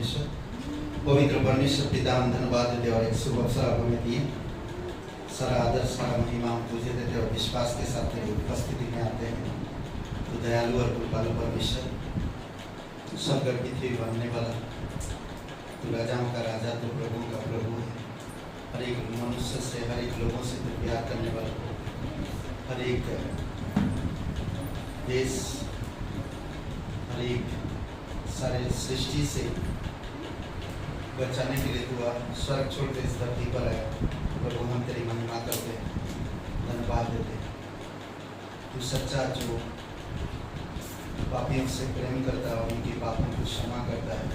परमेश्वर, पवित्र परमेश्वर पिता, हम धन्यवाद देते और एक शुभ अवसर आप हमें दिए। सारा आदर सारा महिमा हम तुझे देते और विश्वास के साथ तेरी उपस्थिति में आते हैं। तो दयालु और कृपालु परमेश्वर, तू स्वर्ग और पृथ्वी बनने वाला, तू राजाओं का राजा, तू प्रभु का प्रभु है। हर एक मनुष्य से, हर एक लोगों से तू प्यार करने वाला, हर एक देश, हर एक सारे सृष्टि से बचाने के लिए तू स्वर्ग छोड़ के इस धरती पर आया। प्रभु, हम तेरी महिमा करते हैं, धन्यवाद देते हैं। तू सच्चा जो पापियों से प्रेम करता है और उनके पापों को क्षमा करता है।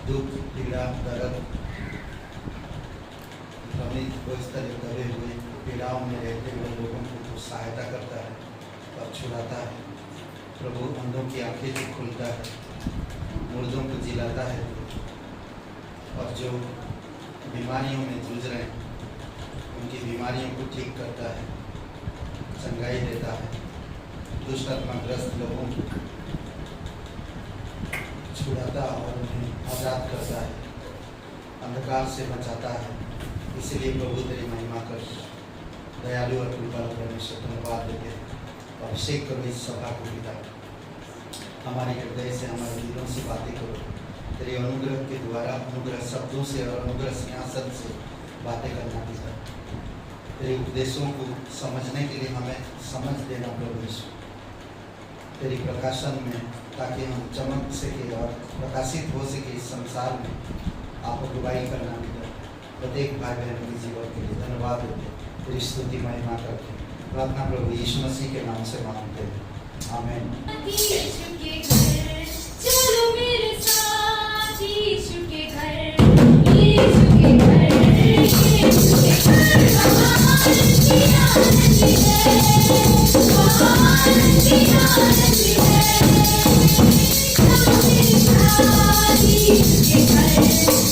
दुख, पीड़ा, दर्द, भ्रमित को इस तरह दबे हुए पीड़ाओं में रहते हुए लोगों को तू सहायता करता है और छुड़ाता है। प्रभु, अंधों की आंखें भी खुलता है, मुर्दों को जिलाता है, और जो बीमारियों में जूझ रहे हैं उनकी बीमारियों को ठीक करता है, चंगाई देता है। दुष्ट आत्माग्रस्त लोगों को छुड़ाता और उन्हें आज़ाद करता है, अंधकार से बचाता है। इसीलिए प्रभु तेरी महिमा कर, दयालु और कृपालु परमेश्वर, धन्यवाद देते हैं। अभिषेक करो इस सभा को पिता, हमारे हृदय से, हमारे दिलों से बातें करो। तेरे अनुग्रह के द्वारा, अनुग्रह शब्दों से और अनुग्रह सिंहासन से बातें करना पिता। तेरे उपदेशों को समझने के लिए हमें समझ देना प्रभु यीशु, तेरी प्रकाशन में, ताकि हम चमक सके और प्रकाशित हो सके इस संसार में। आप अगुवाई करना पिता, प्रत्येक भाई बहन के जीवन के लिए धन्यवाद देते, तेरी स्तुति महिमा करते। प्रार्थना प्रभु यीशु मसीह के नाम से मांगते हैं, आमीन। चलो मेरे साथ यीशु के घर, यीशु के घर, यीशु के घर, महान की आनंद है, महान की आनंद है। चलो मेरे साथ यीशु के घर,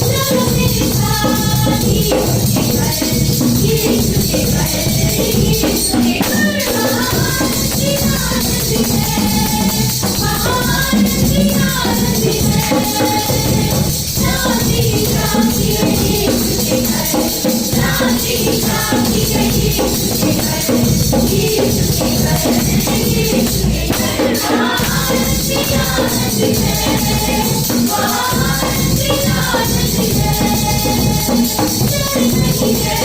चलो मेरे साथ यीशु के घर, यीशु के घर, यीशु के घर, महान की आनंद है, महान की आनंद है। शांति शांति यीशु के घर, शांति शांति यीशु के घर, यीशु के घर, यीशु के घर, महान की आनंद है, महान की आनंद है। डर नहीं है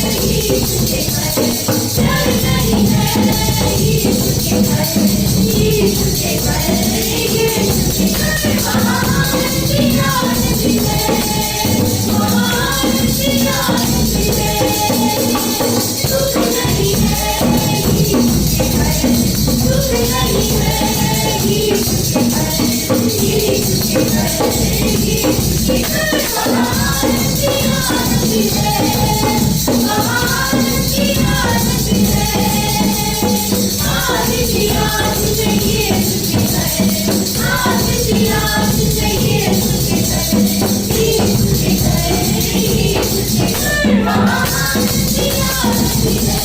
यीशु के घर, डर नहीं है यीशु के घर, यीशु के घर, यीशु के घर, महान की आनंद है, महान की आनंद है। दुख नहीं है यीशु के घर, दुख नहीं है यीशु के घर, यीशु के घर, यीशु के घर, महान की आनंद है, महान की आनंद है। आज दिया तुझे यीशु के घर, आज दिया तुझे यीशु के घर, यीशु के घर, यीशु के घर, महान की आनंद है,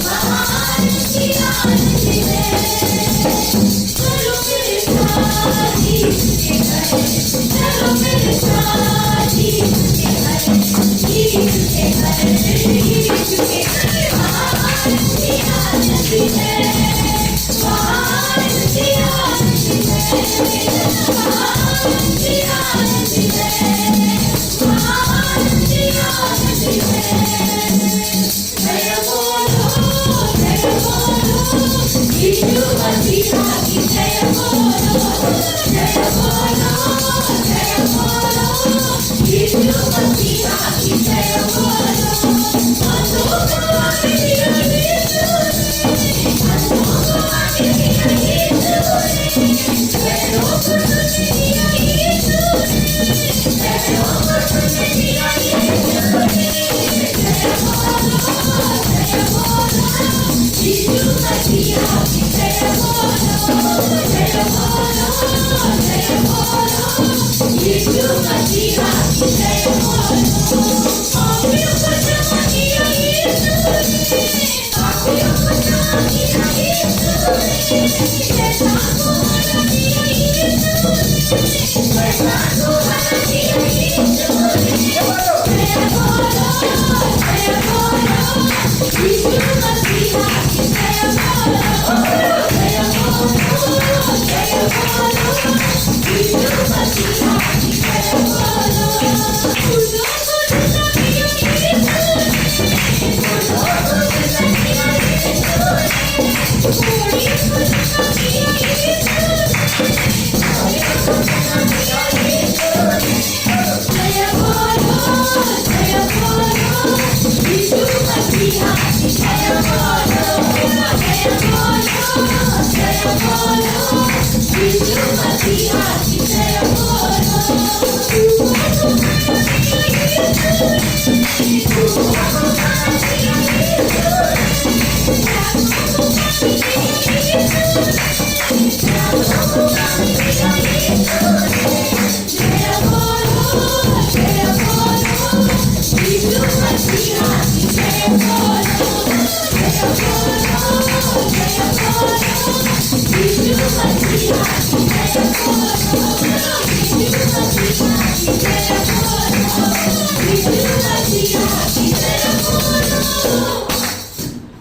महान की आनंद है। चलो मेरे साथ यीशु के घर, चलो मेरे साथ यीशु के घर, यीशु के घर, यीशु के घर, महान की आनंद है, महान की आनंद है।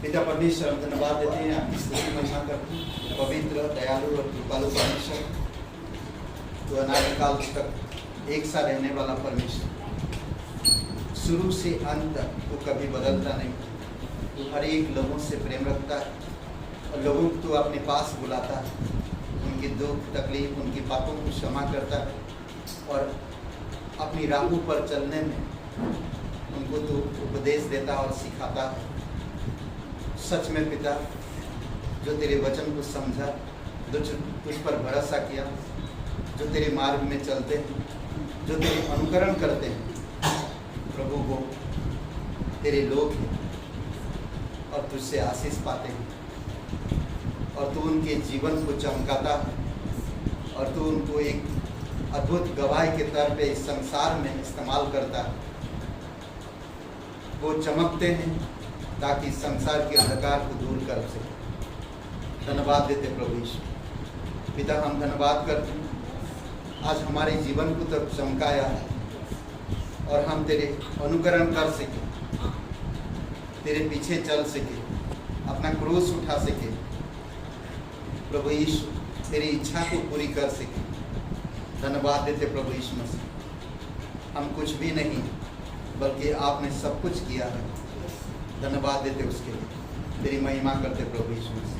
पिता परमेश्वर, हम धन्यवाद देते हैं, आपकी स्तुति महिमा करते हैं। पवित्र, दयालु और कृपालु परमेश्वर, तो अनादि काल तक एक सा रहने वाला परमेश्वर, शुरू से अंत तक तो कभी बदलता नहीं। तो हर एक लोगों से प्रेम रखता है और लोगों को तो अपने पास बुलाता है, उनकी दुख तकलीफ, उनकी बातों को क्षमा करता है और अपनी राहों पर चलने में उनको तो उपदेश देता और सिखाता है। सच में पिता, जो तेरे वचन को समझा, जो तुझ पर भरोसा किया, जो तेरे मार्ग में चलते हैं, जो तेरे अनुकरण करते हैं, प्रभु वो तेरे लोग हैं और तुझसे आशीष पाते हैं और तू उनके जीवन को चमकाता है और तू उनको एक अद्भुत गवाही के तौर पे इस संसार में इस्तेमाल करता है। वो चमकते हैं ताकि संसार के अंधकार को दूर कर सके। धन्यवाद देते प्रभु यीशु। पिता, हम धन्यवाद करते हैं, आज हमारे जीवन को तब चमकाया है और हम तेरे अनुकरण कर सके, तेरे पीछे चल सके, अपना क्रूस उठा सके, प्रभु यीशु तेरी इच्छा को पूरी कर सके। धन्यवाद देते प्रभु यीशु मसीह। हम कुछ भी नहीं बल्कि आपने सब कुछ किया है। धन्यवाद देते उसके लिए, तेरी महिमा करते प्रभु यीशु मसीह।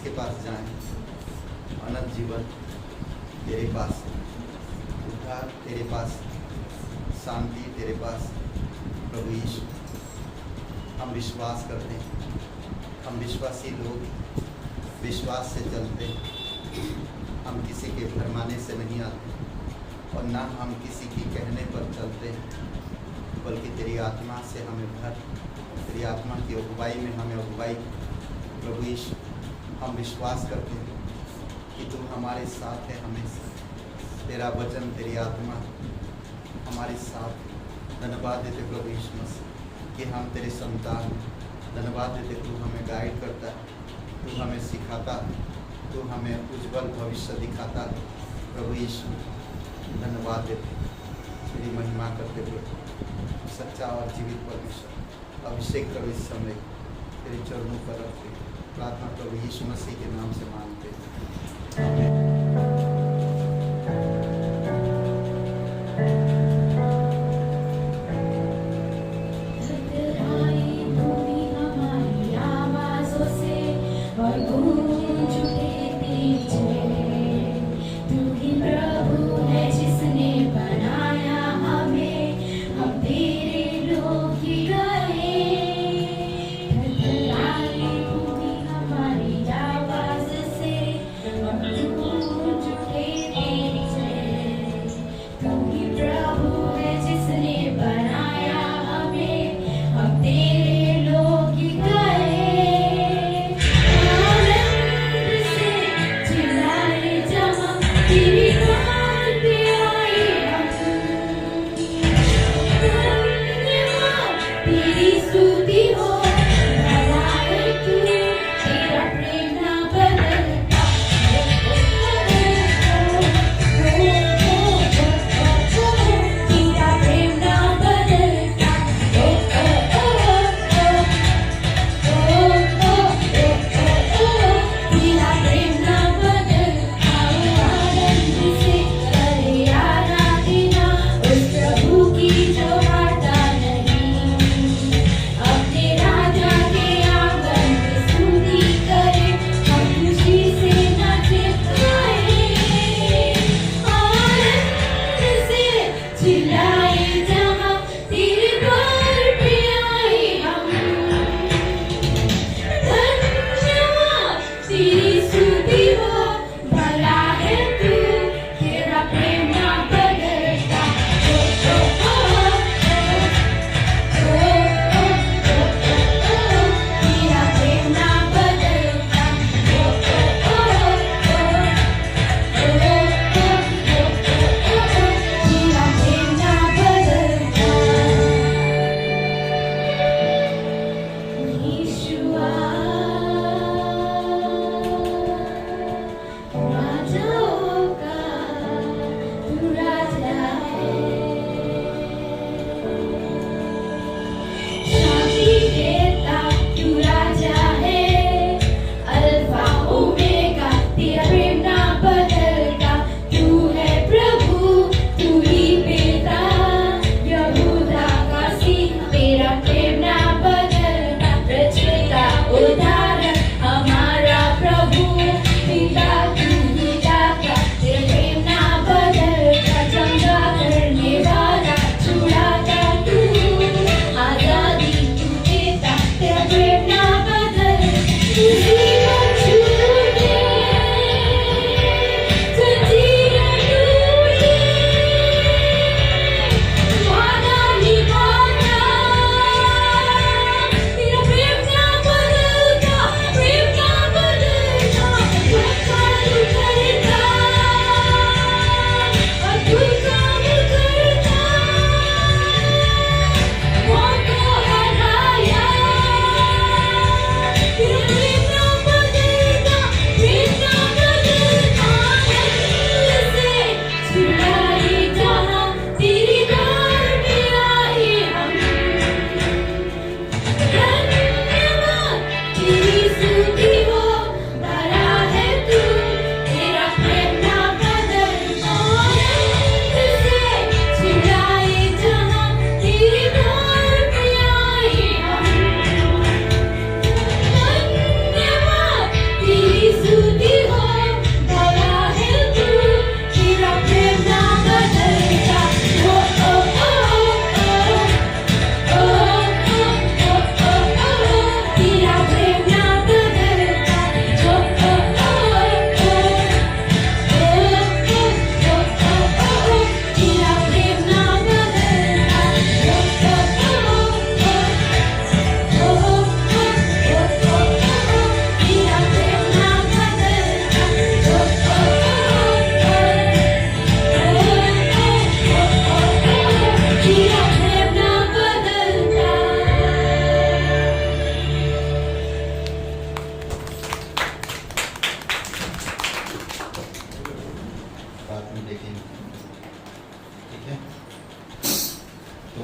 किसके पास जाएं? अनंत जीवन तेरे पास, उद्धार तेरे पास, शांति तेरे पास। प्रभु यीशु, हम विश्वास करते हैं, हम विश्वासी लोग विश्वास से चलते हैं। हम किसी के फरमाने से नहीं आते और ना हम किसी की कहने पर चलते हैं, बल्कि तेरी आत्मा से हमें भर, तेरी आत्मा की अगुवाई में हमें अगुवाई। प्रभु यीशु, हम विश्वास करते हैं कि तू हमारे साथ है हमेशा। तेरा वचन, तेरी आत्मा हमारे साथ। धन्यवाद देते प्रभु यीशु मसीह कि हम तेरे संतान। धन्यवाद देते तू हमें गाइड करता है, तू हमें सिखाता है, तू हमें उज्जवल भविष्य दिखाता है। प्रभु यीशु, धन्यवाद देते, तेरी महिमा करते प्रभु। सच्चा और जीवित परमेश्वर, अभिषेक करो इस समय, तेरे चरणों पर रखते। प्रार्थना प्रभु यीशु मसीह के नाम से मांगते हैं, आमीन।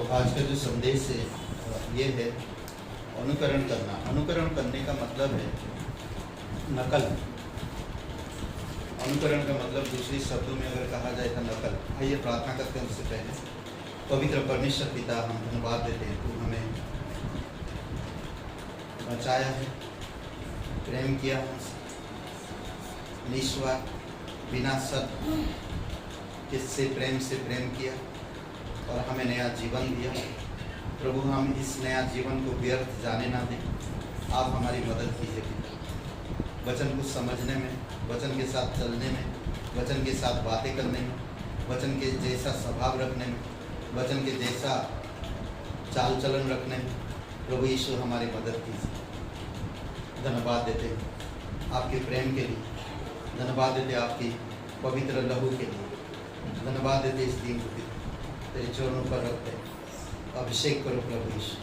आज का जो संदेश है ये है अनुकरण करना। अनुकरण करने का मतलब है नकल। अनुकरण का मतलब दूसरे शब्दों में अगर कहा जाए तो नकल। आइए प्रार्थना करते हैं। उससे पहले पवित्र परमेश्वर पिता, हम धन्यवाद देते हैं, तू हमें बचाया है, प्रेम किया हमसे, निस्वार्थ बिना शर्त किससे प्रेम से प्रेम किया और हमें नया जीवन दिया। प्रभु, हम इस नया जीवन को व्यर्थ जाने ना दें। आप हमारी मदद कीजिए पिता, वचन को समझने में, वचन के साथ चलने में, वचन के साथ बातें करने में, वचन के जैसा स्वभाव रखने में, वचन के जैसा चाल चलन रखने में। प्रभु यीशु हमारी मदद कीजिए। धन्यवाद देते हैं आपके प्रेम के लिए, धन्यवाद देते आपकी पवित्र लहू के लिए, धन्यवाद देते इस दिन को तेरे चरणों पर रखते हैं। अभिषेक करो प्रभु यीशु,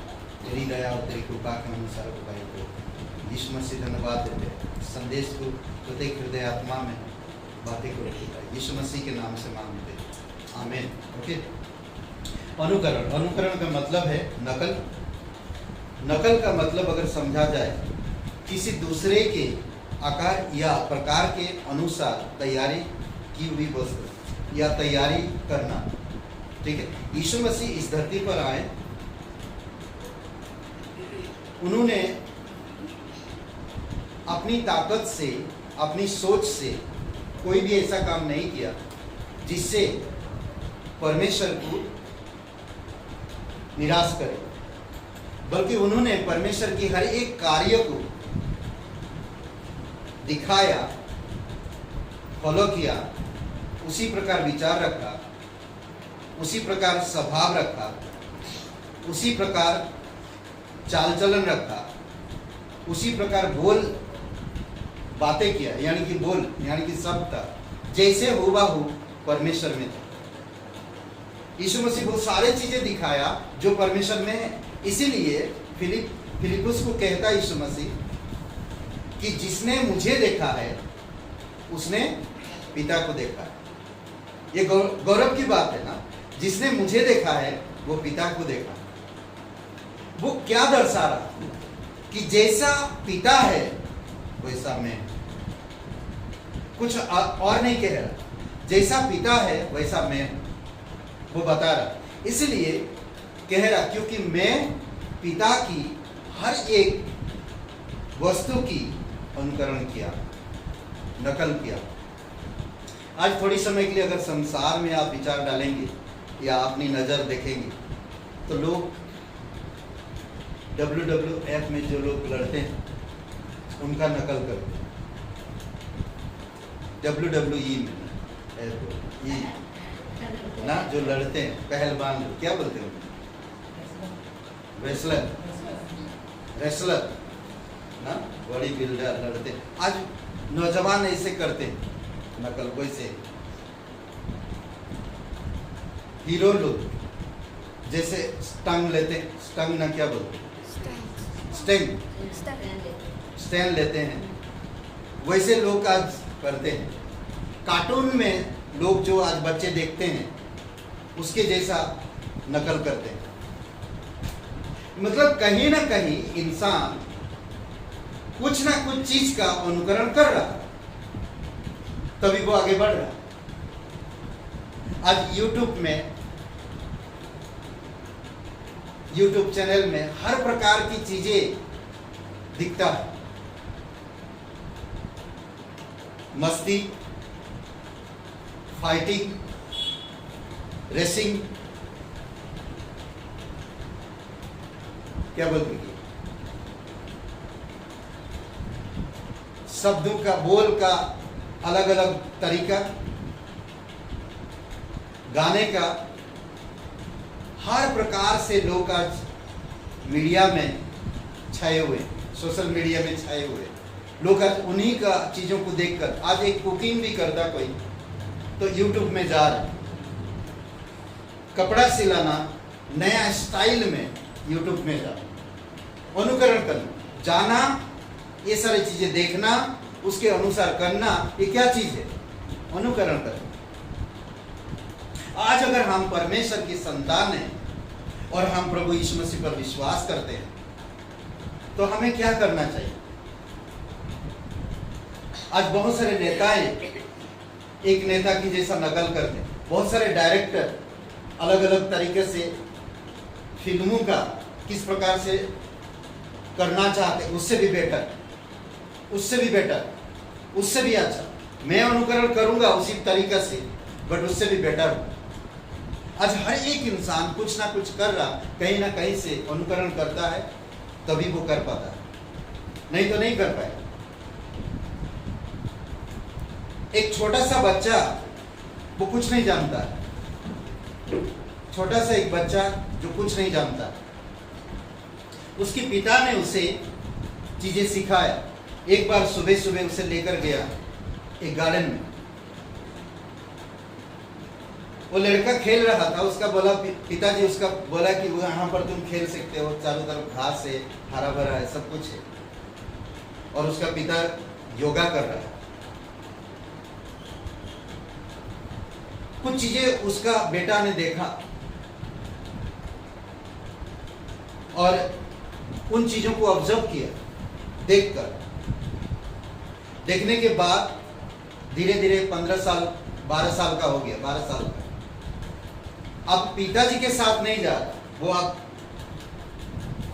तेरी दया और तेरी कृपा के अनुसार उपाय करो। यीशु मसीह धन्यवाद देते हैं। संदेश को प्रत्येक हृदय आत्मा में बातें को रखिएगा, यीशु मसीह के नाम से मांगते हैं, आमीन। ओके। अनुकरण, अनुकरण का मतलब है नकल। नकल का मतलब अगर समझा जाए किसी दूसरे के आकार या प्रकार के अनुसार तैयारी की हुई वस्तु या तैयारी करना। ठीक है। यीशु मसीह इस धरती पर आए, उन्होंने अपनी ताकत से, अपनी सोच से कोई भी ऐसा काम नहीं किया जिससे परमेश्वर को निराश करे, बल्कि उन्होंने परमेश्वर की हर एक कार्य को दिखाया, फॉलो किया, उसी प्रकार विचार रखा, उसी प्रकार स्वभाव रखा, उसी प्रकार चाल चलन रखा, उसी प्रकार बोल बातें किया, यानी कि बोल यानी कि सब था जैसे हुबहू परमेश्वर में था। यीशु मसीह वो सारे चीजें दिखाया जो परमेश्वर में है। इसीलिए फिलिपुस को कहता यीशु मसीह कि जिसने मुझे देखा है उसने पिता को देखा है। ये गौरव की बात है ना, जिसने मुझे देखा है वो पिता को देखा। वो क्या दर्शा रहा कि जैसा पिता है वैसा मैं, कुछ और नहीं कह रहा, जैसा पिता है वैसा मैं, वो बता रहा। इसलिए कह रहा क्योंकि मैं पिता की हर एक वस्तु की अनुकरण किया, नकल किया। आज थोड़ी समय के लिए अगर संसार में आप विचार डालेंगे या अपनी नज़र देखेंगे तो लोग WWF में जो लोग लड़ते हैं उनका नकल करते हैं। WWE में ना जो लड़ते हैं, पहलवान, क्या बोलते हैं, रेसलर ना, बॉडी बिल्डर लड़ते हैं। आज नौजवान ऐसे करते हैं नकल। वैसे हीरो लोग जैसे स्टंग लेते हैं, स्टंग ना क्या बोलते हैं, स्टैंड लेते हैं, वैसे लोग आज करते हैं। कार्टून में लोग जो आज बच्चे देखते हैं उसके जैसा नकल करते हैं। मतलब कहीं ना कहीं इंसान कुछ ना कुछ चीज का अनुकरण कर रहा है, तभी वो आगे बढ़ रहा है। आज यूट्यूब चैनल में हर प्रकार की चीजें दिखता है। मस्ती, फाइटिंग, रेसिंग, क्या बोलते हैं, शब्दों का, बोल का अलग अलग तरीका, गाने का, हर प्रकार से लोग आज मीडिया में छाए हुए, सोशल मीडिया में छाए हुए लोग आज उन्हीं का चीज़ों को देखकर, आज एक कुकिंग भी करता कोई तो यूट्यूब में जा रहा है, कपड़ा सिलाना नया स्टाइल में यूट्यूब में जा, अनुकरण करना, जाना, ये सारी चीज़ें देखना, उसके अनुसार करना, ये क्या चीज़ है, अनुकरण करना। आज अगर हम परमेश्वर की संतान हैं और हम प्रभु यीशु मसीह पर विश्वास करते हैं, तो हमें क्या करना चाहिए? आज बहुत सारे नेताएं एक नेता की जैसा नकल करते हैं, बहुत सारे डायरेक्टर अलग अलग तरीके से फिल्मों का किस प्रकार से करना चाहते, उससे भी बेटर, उससे भी बेटर, उससे भी अच्छा मैं अनुकरण करूंगा उसी तरीके से, बट उससे भी बेटर हूं। आज हर एक इंसान कुछ ना कुछ कर रहा, कहीं ना कहीं से अनुकरण करता है, तभी वो कर पाता है, नहीं तो नहीं कर पाएगा। एक छोटा सा बच्चा, वो कुछ नहीं जानता, छोटा सा एक बच्चा जो कुछ नहीं जानता, उसके पिता ने उसे चीजें सिखाया। एक बार सुबह सुबह उसे लेकर गया एक गार्डन में, वो लड़का खेल रहा था, उसका बोला पिताजी उसका बोला कि यहाँ पर तुम खेल सकते हो, चारों तरफ घास है, हरा भरा है, सब कुछ है, और उसका पिता योगा कर रहा है। कुछ चीजें उसका बेटा ने देखा और उन चीजों को ऑब्जर्व किया, देखने के बाद धीरे धीरे 15 साल 12 साल का हो गया, 12 साल का। अब पिताजी के साथ नहीं जा रहा, वो अब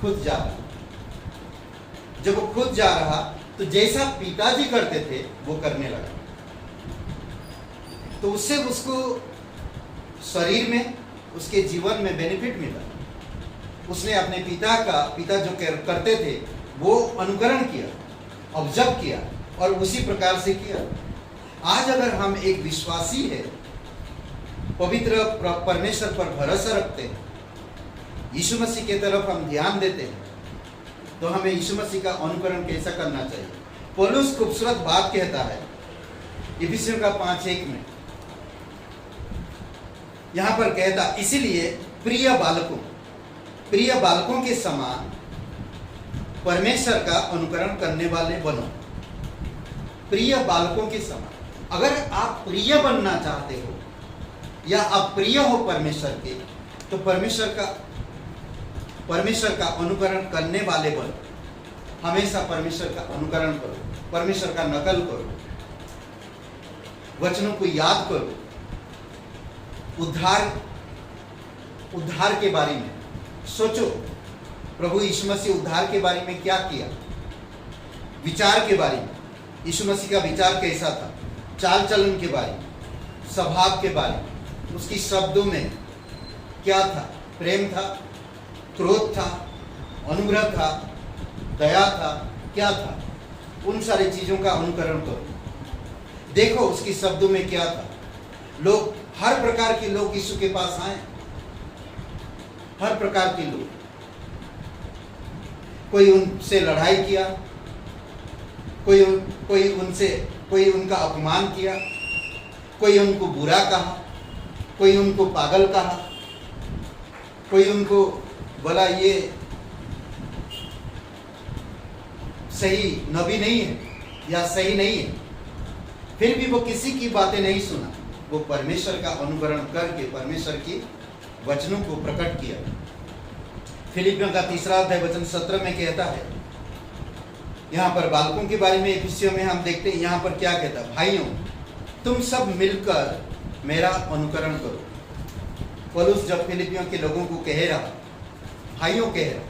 खुद जा रहा। जब वो खुद जा रहा तो जैसा पिताजी करते थे वो करने लगा, तो उससे उसको शरीर में, उसके जीवन में बेनिफिट मिला। उसने अपने पिता जो करते थे वो अनुकरण किया, ऑब्जर्व किया और उसी प्रकार से किया। आज अगर हम एक विश्वासी है, पवित्र परमेश्वर पर भरोसा रखते हैं, यीशु मसीह की तरफ हम ध्यान देते हैं, तो हमें यीशु मसीह का अनुकरण कैसा करना चाहिए। पौलुस खूबसूरत बात कहता है इफिसियों का 5:1 में, यहां पर कहता, इसीलिए प्रिय बालकों के समान परमेश्वर का अनुकरण करने वाले बनो। प्रिय बालकों के समान, अगर आप प्रिय बनना चाहते हो या आप प्रिय हो परमेश्वर के, तो परमेश्वर का अनुकरण करने वाले बनो। हमेशा परमेश्वर का अनुकरण करो, परमेश्वर का नकल करो, वचनों को याद करो, उद्धार के बारे में सोचो। प्रभु यीशु मसीह उद्धार के बारे में क्या किया, विचार के बारे में, यीशु मसीह का विचार कैसा था, चाल चलन के बारे में, स्वभाव के बारे में, उसकी शब्दों में क्या था, प्रेम था, क्रोध था, अनुग्रह था, दया था, क्या था, उन सारी चीजों का अनुकरण करो। देखो उसकी शब्दों में क्या था। लोग, हर प्रकार के लोग यीशु के पास आए, हर प्रकार के लोग, कोई उनसे लड़ाई किया, कोई उनका अपमान किया, कोई उनको बुरा कहा, कोई उनको पागल कहा, कोई उनको बोला ये सही नबी नहीं है या सही नहीं है, फिर भी वो किसी की बातें नहीं सुना। वो परमेश्वर का अनुकरण करके परमेश्वर की वचनों को प्रकट किया। फिलिपियों का 3 अध्याय वचन 17 में कहता है, यहाँ पर बालकों के बारे में एफिसियों में हम देखते हैं, यहाँ पर क्या कहता है, भाइयों तुम सब मिलकर मेरा अनुकरण करो। पौलुस जब फिलिपियों के लोगों को कह रहा, भाइयों कह रहा,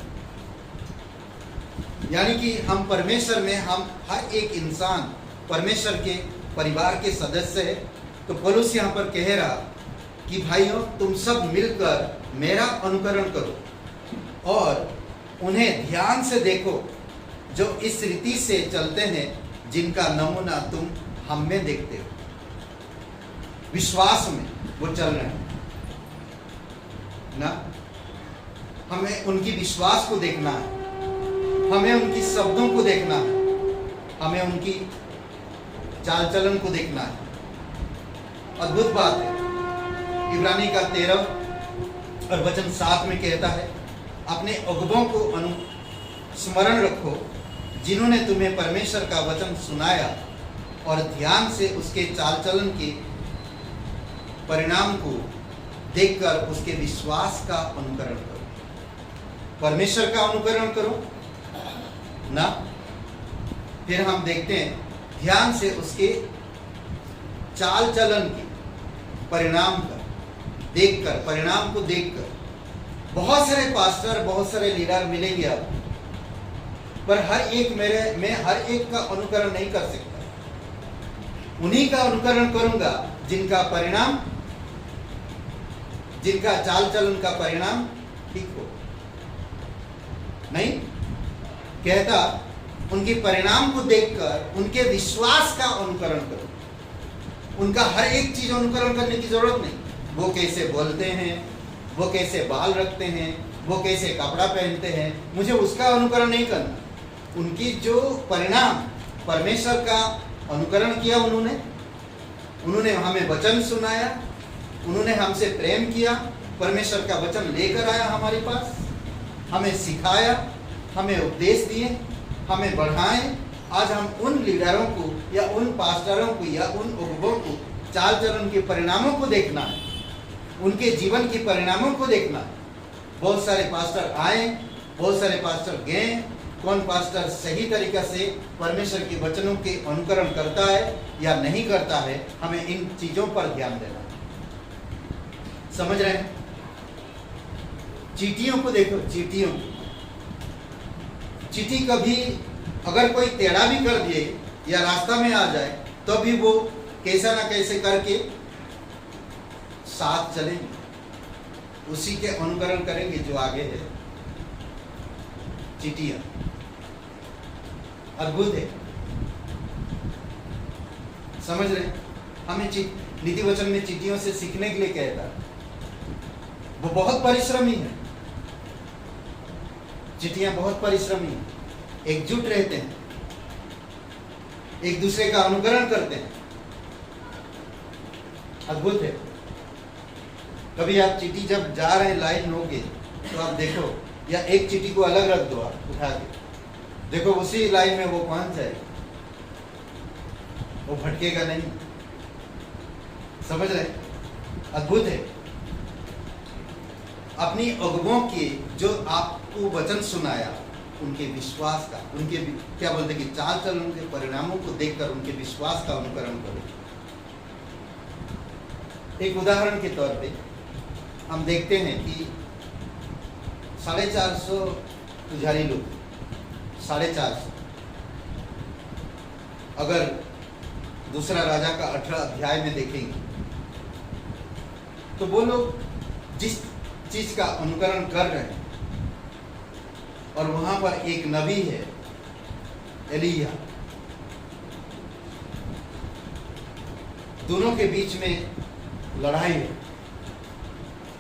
यानी कि हम परमेश्वर में, हम हर एक इंसान परमेश्वर के परिवार के सदस्य है। तो पौलुस यहाँ पर कह रहा कि भाइयों तुम सब मिलकर मेरा अनुकरण करो और उन्हें ध्यान से देखो जो इस रीति से चलते हैं जिनका नमूना तुम हम में देखते हो। विश्वास में वो चल रहे हैं ना, हमें उनकी विश्वास को देखना है, हमें उनकी शब्दों को देखना है, हमें उनकी चाल चलन को देखना है। अद्भुत बात है, इब्रानी का 13 और वचन 7 में कहता है, अपने अगुवों को स्मरण रखो जिन्होंने तुम्हें परमेश्वर का वचन सुनाया और ध्यान से उसके चाल चलन के परिणाम को देखकर उसके विश्वास का अनुकरण करो। परमेश्वर का अनुकरण करो ना। फिर हम देखते हैं ध्यान से उसके चाल चलन के परिणाम का देखकर, परिणाम को देखकर। बहुत सारे पास्टर, बहुत सारे लीडर मिलेंगे आपको, पर हर एक मैं हर एक का अनुकरण नहीं कर सकता। उन्हीं का अनुकरण करूंगा जिनका परिणाम, जिनका चाल चलन का परिणाम ठीक हो। नहीं कहता उनके परिणाम को देखकर उनके विश्वास का अनुकरण करो। उनका हर एक चीज अनुकरण करने की जरूरत नहीं। वो कैसे बोलते हैं, वो कैसे बाल रखते हैं, वो कैसे कपड़ा पहनते हैं, मुझे उसका अनुकरण नहीं करना। उनकी जो परिणाम, परमेश्वर का अनुकरण किया उन्होंने हमें वचन सुनाया, उन्होंने हमसे प्रेम किया, परमेश्वर का वचन लेकर आया हमारे पास, हमें सिखाया, हमें उपदेश दिए, हमें बढ़ाएं। आज हम उन लीडरों को या उन पास्टरों को या उन उगबों को चाल चलन के परिणामों को देखना है, उनके जीवन के परिणामों को देखना है। बहुत सारे पास्टर आए, बहुत सारे पास्टर गए, कौन पास्टर सही तरीका से परमेश्वर के वचनों के अनुकरण करता है या नहीं करता है, हमें इन चीजों पर ध्यान देना है। समझ रहे हैं? चीटियों को देखो, चीटियों, चीटी कभी अगर कोई टेढ़ा भी कर दिए या रास्ता में आ जाए तो भी वो कैसा ना कैसे करके साथ चलेंगे, उसी के अनुकरण करेंगे जो आगे है। चीटियां अद्भुत है। समझ रहे? हमें नीति वचन में चीटियों से सीखने के लिए कहता है। वो बहुत परिश्रमी है, चीटियां बहुत परिश्रमी है, एकजुट रहते हैं, एक दूसरे का अनुकरण करते हैं। अद्भुत है। कभी आप चीटी जब जा रहे हैं लाइन होके तो आप देखो, या एक चीटी को अलग रख दो, आप उठा के देखो, उसी लाइन में वो पहुंच जाएगा, वो भटकेगा नहीं। समझ रहे? अद्भुत है। अपनी अगुवों के जो आपको वचन सुनाया, उनके विश्वास का, उनके क्या बोलते कि चाल चलन के परिणामों को देखकर उनके विश्वास का अनुकरण करो। एक उदाहरण के तौर पे हम देखते हैं कि 450 पुजारी लोग, 450, अगर दूसरा राजा का 18 अध्याय में देखेंगे तो वो लोग जिस चीज का अनुकरण कर रहे हैं, और वहां पर एक नबी है एलिया, दोनों के बीच में लड़ाई है।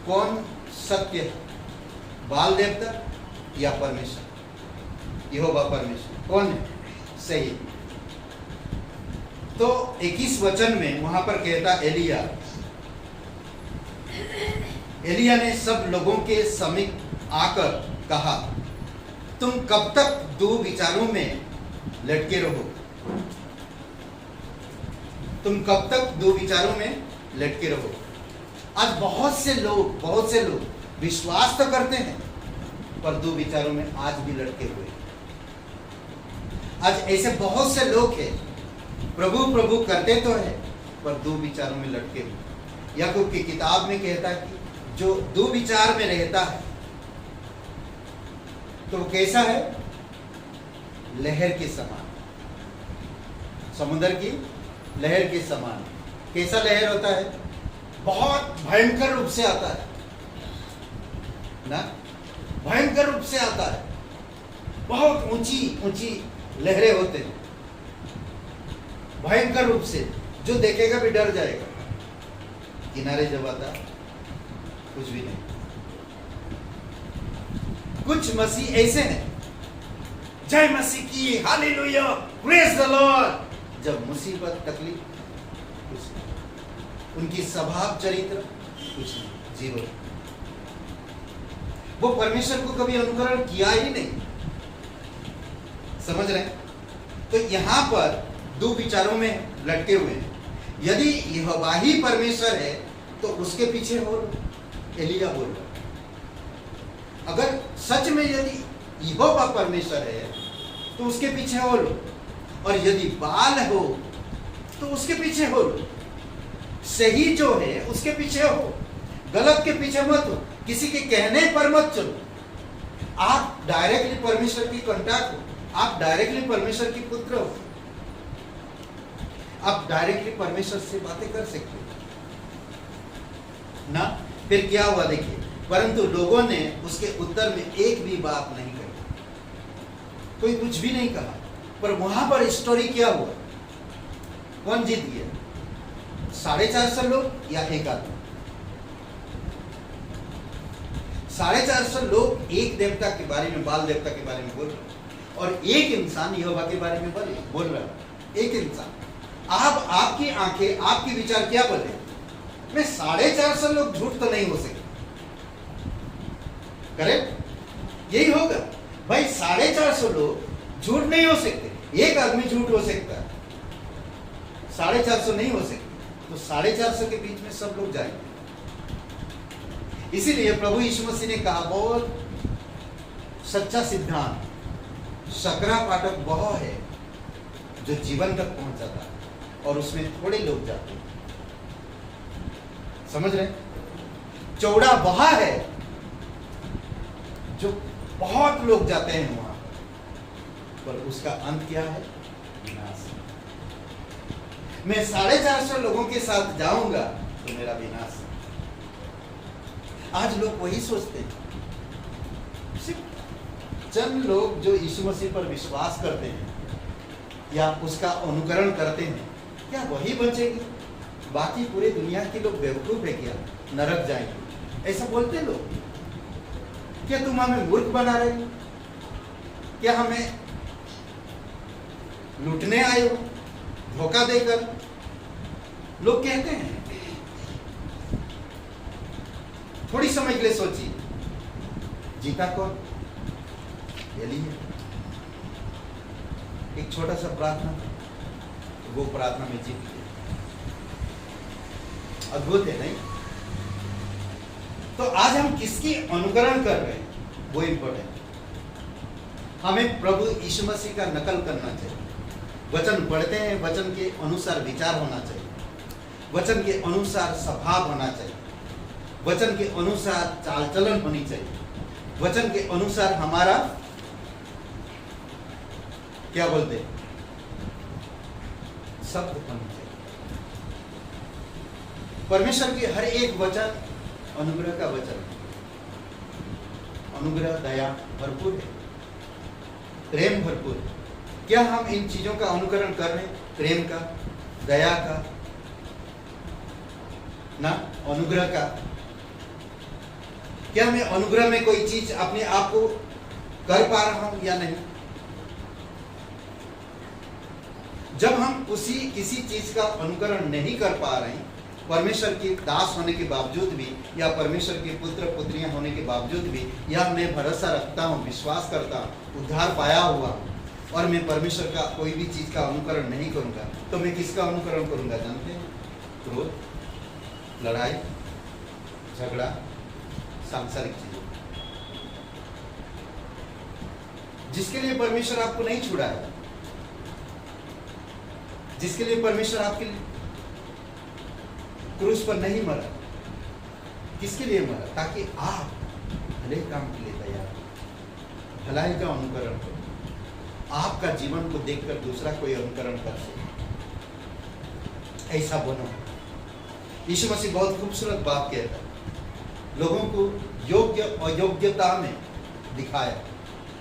कौन सत्य है, बाल देवता या परमेश्वर, यहोवा परमेश्वर, कौन है सही? तो 21 वचन में वहां पर कहता एलिया ने सब लोगों के समीप आकर कहा, तुम कब तक दो विचारों में लटके रहो? तुम कब तक दो विचारों में लटके रहो? आज बहुत से लोग विश्वास तो करते हैं, पर दो विचारों में आज भी लटके हुए। आज ऐसे बहुत से लोग हैं, प्रभु प्रभु करते तो है, पर दो विचारों में लटके हुए। याकूब की किताब में कहता है कि जो दो विचार में रहता है तो वो कैसा है? लहर के समान, समुद्र की लहर के समान। कैसा लहर होता है? बहुत भयंकर रूप से आता है ना, भयंकर रूप से आता है, बहुत ऊंची ऊंची लहरें होते हैं, भयंकर रूप से, जो देखेगा भी डर जाएगा। किनारे जब आता कुछ भी नहीं। कुछ मसीह ऐसे हैं, जय मसीह की, हालेलुया, प्रेज द लॉर्ड, जब मुसीबत तकलीफ कुछ नहीं, उनकी स्वभाव चरित्र कुछ नहीं, जीरो। वो परमेश्वर को कभी अनुकरण किया ही नहीं। समझ रहे हैं? तो यहां पर दो विचारों में लटके हुए हैं। यदि यहोवा ही परमेश्वर है तो उसके पीछे हो एलिया बोल रहा। अगर सच में यदि यहोवा परमेश्वर है तो उसके पीछे हो लो, और यदि बाल हो तो उसके पीछे हो लो। सही जो है उसके पीछे हो, गलत के पीछे मत हो, किसी के कहने पर मत चलो। आप डायरेक्टली परमेश्वर की कंटाक्ट हो, आप डायरेक्टली परमेश्वर की पुत्र हो, आप डायरेक्टली परमेश्वर से बातें कर सकते हो ना। फिर क्या हुआ देखिए, परंतु लोगों ने उसके उत्तर में एक भी बात नहीं कही, कोई कुछ भी नहीं कहा। पर वहां पर स्टोरी क्या हुआ, कौन जीत गया? 450 लोग या एक आदमी? 450 लोग एक देवता के बारे में, बाल देवता के बारे में बोल रहे हैं, और एक इंसान यहोवा के बारे में बोल रहा है। एक इंसान। आप, आपकी आंखें, आपके विचार क्या बोले? मैं 450 लोग झूठ तो नहीं हो सकते, करेक्ट? यही होगा भाई, 450 लोग झूठ नहीं हो सकते, एक आदमी झूठ हो सकता है, 450 नहीं हो सकते। तो 450 के बीच में सब लोग जाएंगे। इसीलिए प्रभु यीशु मसीह ने कहा, बहुत सच्चा सिद्धांत, सकरा फाटक वह है जो जीवन तक पहुंच जाता है, और उसमें थोड़े लोग जाते हैं। समझ रहे? चौड़ा वह है जो बहुत लोग जाते हैं वहां, पर उसका अंत क्या है? विनाश। मैं 450 लोगों के साथ जाऊंगा तो मेरा विनाश। आज लोग वही सोचते हैं। सिर्फ चंद लोग जो यीशु मसीह पर विश्वास करते हैं या उसका अनुकरण करते हैं, क्या वही बचेंगे? बाकी पूरे दुनिया के लोग बेवकूफ है क्या? नरक जाएंगे, ऐसा बोलते लोग। क्या तुम हमें मूर्ख बना रहे हो? क्या हमें लूटने आए हो धोखा देकर? लोग कहते हैं। थोड़ी समय के लिए सोचिए, जीता कौन? एलिया। एक छोटा सा प्रार्थना, वो प्रार्थना में जीत गया। अद्भुत है नहीं? तो आज हम किसकी अनुकरण कर रहे हैं वो इंपॉर्टेंट। हमें प्रभु यीशु मसीह का नकल करना चाहिए। वचन पढ़ते हैं, वचन के अनुसार विचार होना चाहिए, वचन के अनुसार स्वभाव होना चाहिए, वचन के अनुसार चाल चलन होनी चाहिए, वचन के अनुसार हमारा क्या बोलते हैं, शब्द होना चाहिए। परमेश्वर की हर एक वचन अनुग्रह का वचन है। अनुग्रह, दया भरपूर है, प्रेम भरपूर है। क्या हम इन चीजों का अनुकरण कर रहे हैं? प्रेम का, दया का, ना अनुग्रह का? क्या मैं अनुग्रह में कोई चीज अपने आप को कर पा रहा हूं या नहीं? जब हम किसी चीज का अनुकरण नहीं कर पा रहे हैं, परमेश्वर के दास होने के बावजूद भी, या परमेश्वर के पुत्र पुत्रियां होने के बावजूद भी, या मैं भरोसा रखता हूं, विश्वास करता हूं, उद्धार पाया हुआ, और मैं परमेश्वर का कोई भी चीज का अनुकरण नहीं करूंगा, तो मैं किसका अनुकरण करूंगा जानते हैं? क्रोध, लड़ाई, झगड़ा, सांसारिक चीजों। जिसके लिए परमेश्वर आपको नहीं छुड़ाया, जिसके लिए परमेश्वर आपके क्रूस पर नहीं मरा, किसके लिए मरा? ताकि आप भले काम के लिए तैयार हो, भलाई का अनुकरण करो, आपका जीवन को देखकर दूसरा कोई अनुकरण कर सके, ऐसा बनो। यीशु मसीह बहुत खूबसूरत बात कहता है, लोगों को योग्य अयोग्यता में दिखाया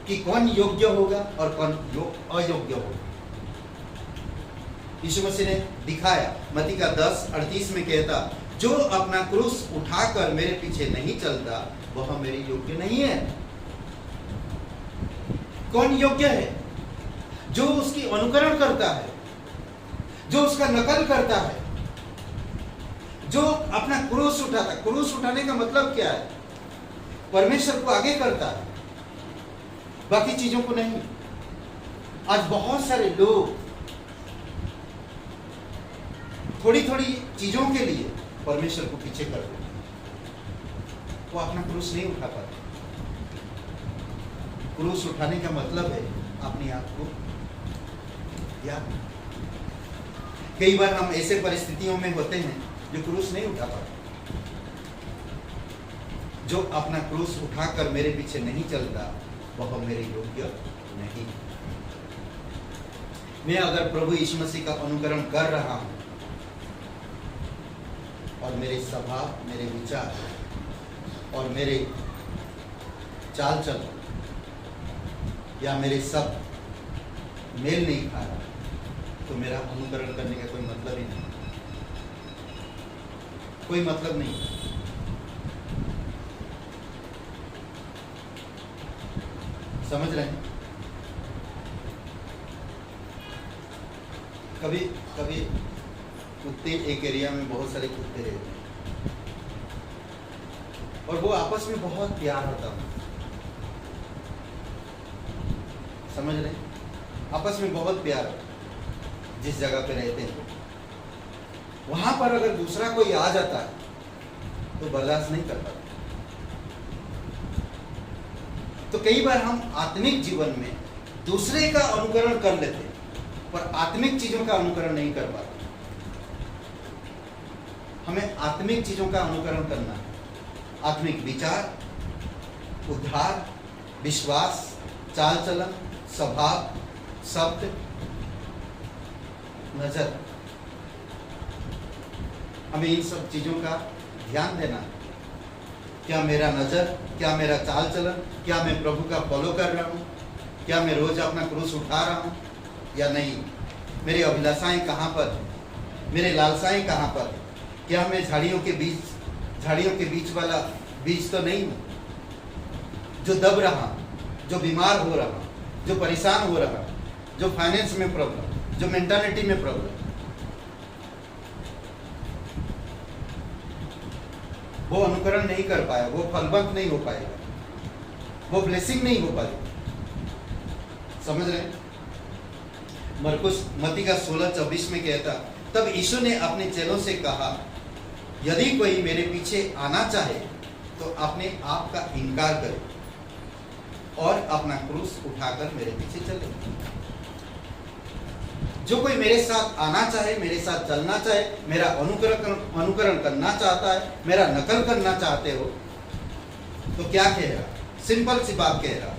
कि कौन योग्य होगा और कौन अयोग्य होगा। यीशु मसीह ने दिखाया। मत्ती का 10:38 में कहता, जो अपना क्रूस उठाकर मेरे पीछे नहीं चलता वह मेरे योग्य नहीं है। कौन योग्य है? जो उसकी अनुकरण करता है, जो उसका नकल करता है, जो अपना क्रूस उठाता है। क्रूस उठाने का मतलब क्या है? परमेश्वर को आगे करता है, बाकी चीजों को नहीं। आज बहुत सारे लोग थोड़ी थोड़ी चीजों के लिए परमेश्वर को पीछे कर देते, वो अपना क्रूस नहीं उठा पाते। क्रूस उठाने का मतलब है अपने आप को याद। कई बार हम ऐसे परिस्थितियों में होते हैं जो क्रूस नहीं उठा पाते। जो अपना क्रूस उठाकर मेरे पीछे नहीं चलता वह मेरे योग्य नहीं। मैं अगर प्रभु यीशु मसीह का अनुकरण कर रहा हूं और मेरे स्वभाव, मेरे विचार और मेरे चाल चलन या मेरे सब मेल नहीं खा रहा, तो मेरा अनुकरण करने का कोई मतलब ही नहीं, कोई मतलब नहीं। समझ रहे हैं? कभी कभी कुत्ते, एक एरिया में बहुत सारे कुत्ते रहते हैं और वो आपस में बहुत प्यार होता है। समझ रहे हैं? आपस में बहुत प्यार होता है। जिस जगह पे रहते हैं वहां पर अगर दूसरा कोई आ जाता है तो बर्दाश्त नहीं कर पाता। तो कई बार हम आत्मिक जीवन में दूसरे का अनुकरण कर लेते हैं पर आत्मिक चीजों का अनुकरण नहीं कर पाते। हमें आत्मिक चीजों का अनुकरण करना है। आत्मिक विचार, उद्धार, विश्वास, चाल चलन, स्वभाव, शब्द, नजर, हमें इन सब चीजों का ध्यान देना है। क्या मेरा नजर, क्या मेरा चाल चलन, क्या मैं प्रभु का फॉलो कर रहा हूँ, क्या मैं रोज अपना क्रूस उठा रहा हूँ या नहीं। मेरी अभिलाषाएं कहाँ पर है, मेरे लालसाएं कहाँ पर है। क्या मैं झाड़ियों के बीच वाला बीज तो नहीं हूँ जो दब रहा, जो बीमार हो रहा, जो परेशान हो रहा, जो फाइनेंस में प्रॉब्लम, जो मेंटालिटी में प्रॉब्लम, वो अनुकरण नहीं कर पाया, वो फलवंत नहीं हो पाएगा, वो ब्लेसिंग नहीं हो पाएगी। समझ रहे हैं? मरकुस मत्ती का 16:24 में कहता, तब यीशु ने अपने चेलों से कहा, यदि कोई मेरे पीछे आना चाहे तो अपने आप का इनकार करे और अपना क्रूस उठाकर मेरे पीछे चले। जो कोई मेरे साथ आना चाहे, मेरे साथ चलना चाहे, मेरा अनुकरण करना चाहता है, मेरा नकल करना चाहते हो, तो क्या कह रहा? सिंपल सी बात कह रहा,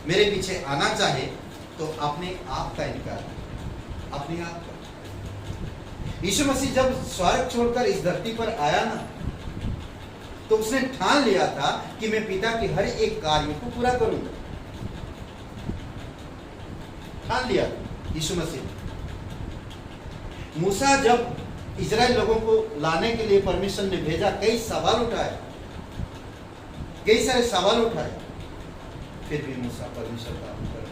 मेरे पीछे आना चाहे तो अपने आप का इनकार, अपने आप का। यीशु मसीह जब स्वर्ग छोड़कर इस धरती पर आया ना, तो उसने ठान लिया था कि मैं पिता के हर एक कार्य को पूरा करूंगा। ठान लिया यीशु मसीह। मूसा जब इजराइल लोगों को लाने के लिए परमेश्वर ने भेजा, कई सवाल उठाए, कई सारे सवाल उठाए, फिर भी मूसा परमेश्वर का अनुकरण।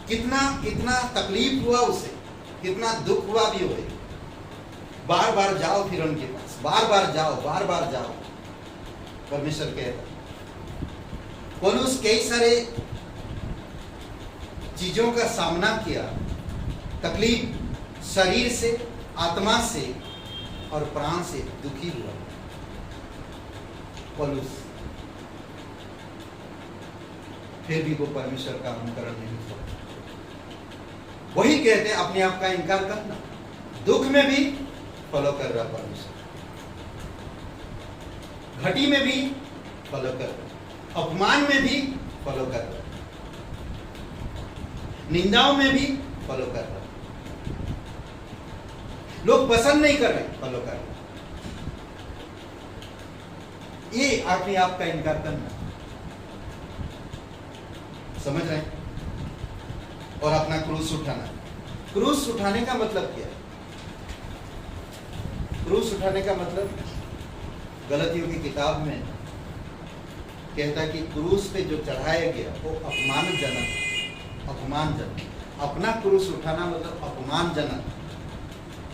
कितना तकलीफ हुआ उसे, कितना दुख हुआ भी हुए। बार बार जाओ फिर उनके पास, बार बार जाओ, परमेश्वर कहता। पौलुस कई सारे चीजों का सामना किया, तकलीफ शरीर से, आत्मा से और प्राण से दुखी हुआ पौलुस, फिर भी वो परमेश्वर का अनुकरण नहीं किया। वही कहते हैं अपने आप का इनकार करना। दुख में भी फॉलो कर रहा परमेश्वर, घटी में भी फॉलो कर रहा, अपमान में भी फॉलो कर रहा, निंदाओं में भी फॉलो कर रहा, लोग पसंद नहीं कर रहे, फॉलो कर रहे। ये अपने आप का इनकार करना। समझ रहे हैं? और अपना क्रूस उठाना। क्रूस उठाने का मतलब क्या है? क्रूस उठाने का मतलब गलतियों की किताब में कहता है कि क्रूस पे जो चढ़ाया गया वो अपमानजनक। अपना क्रूस उठाना मतलब अपमानजनक।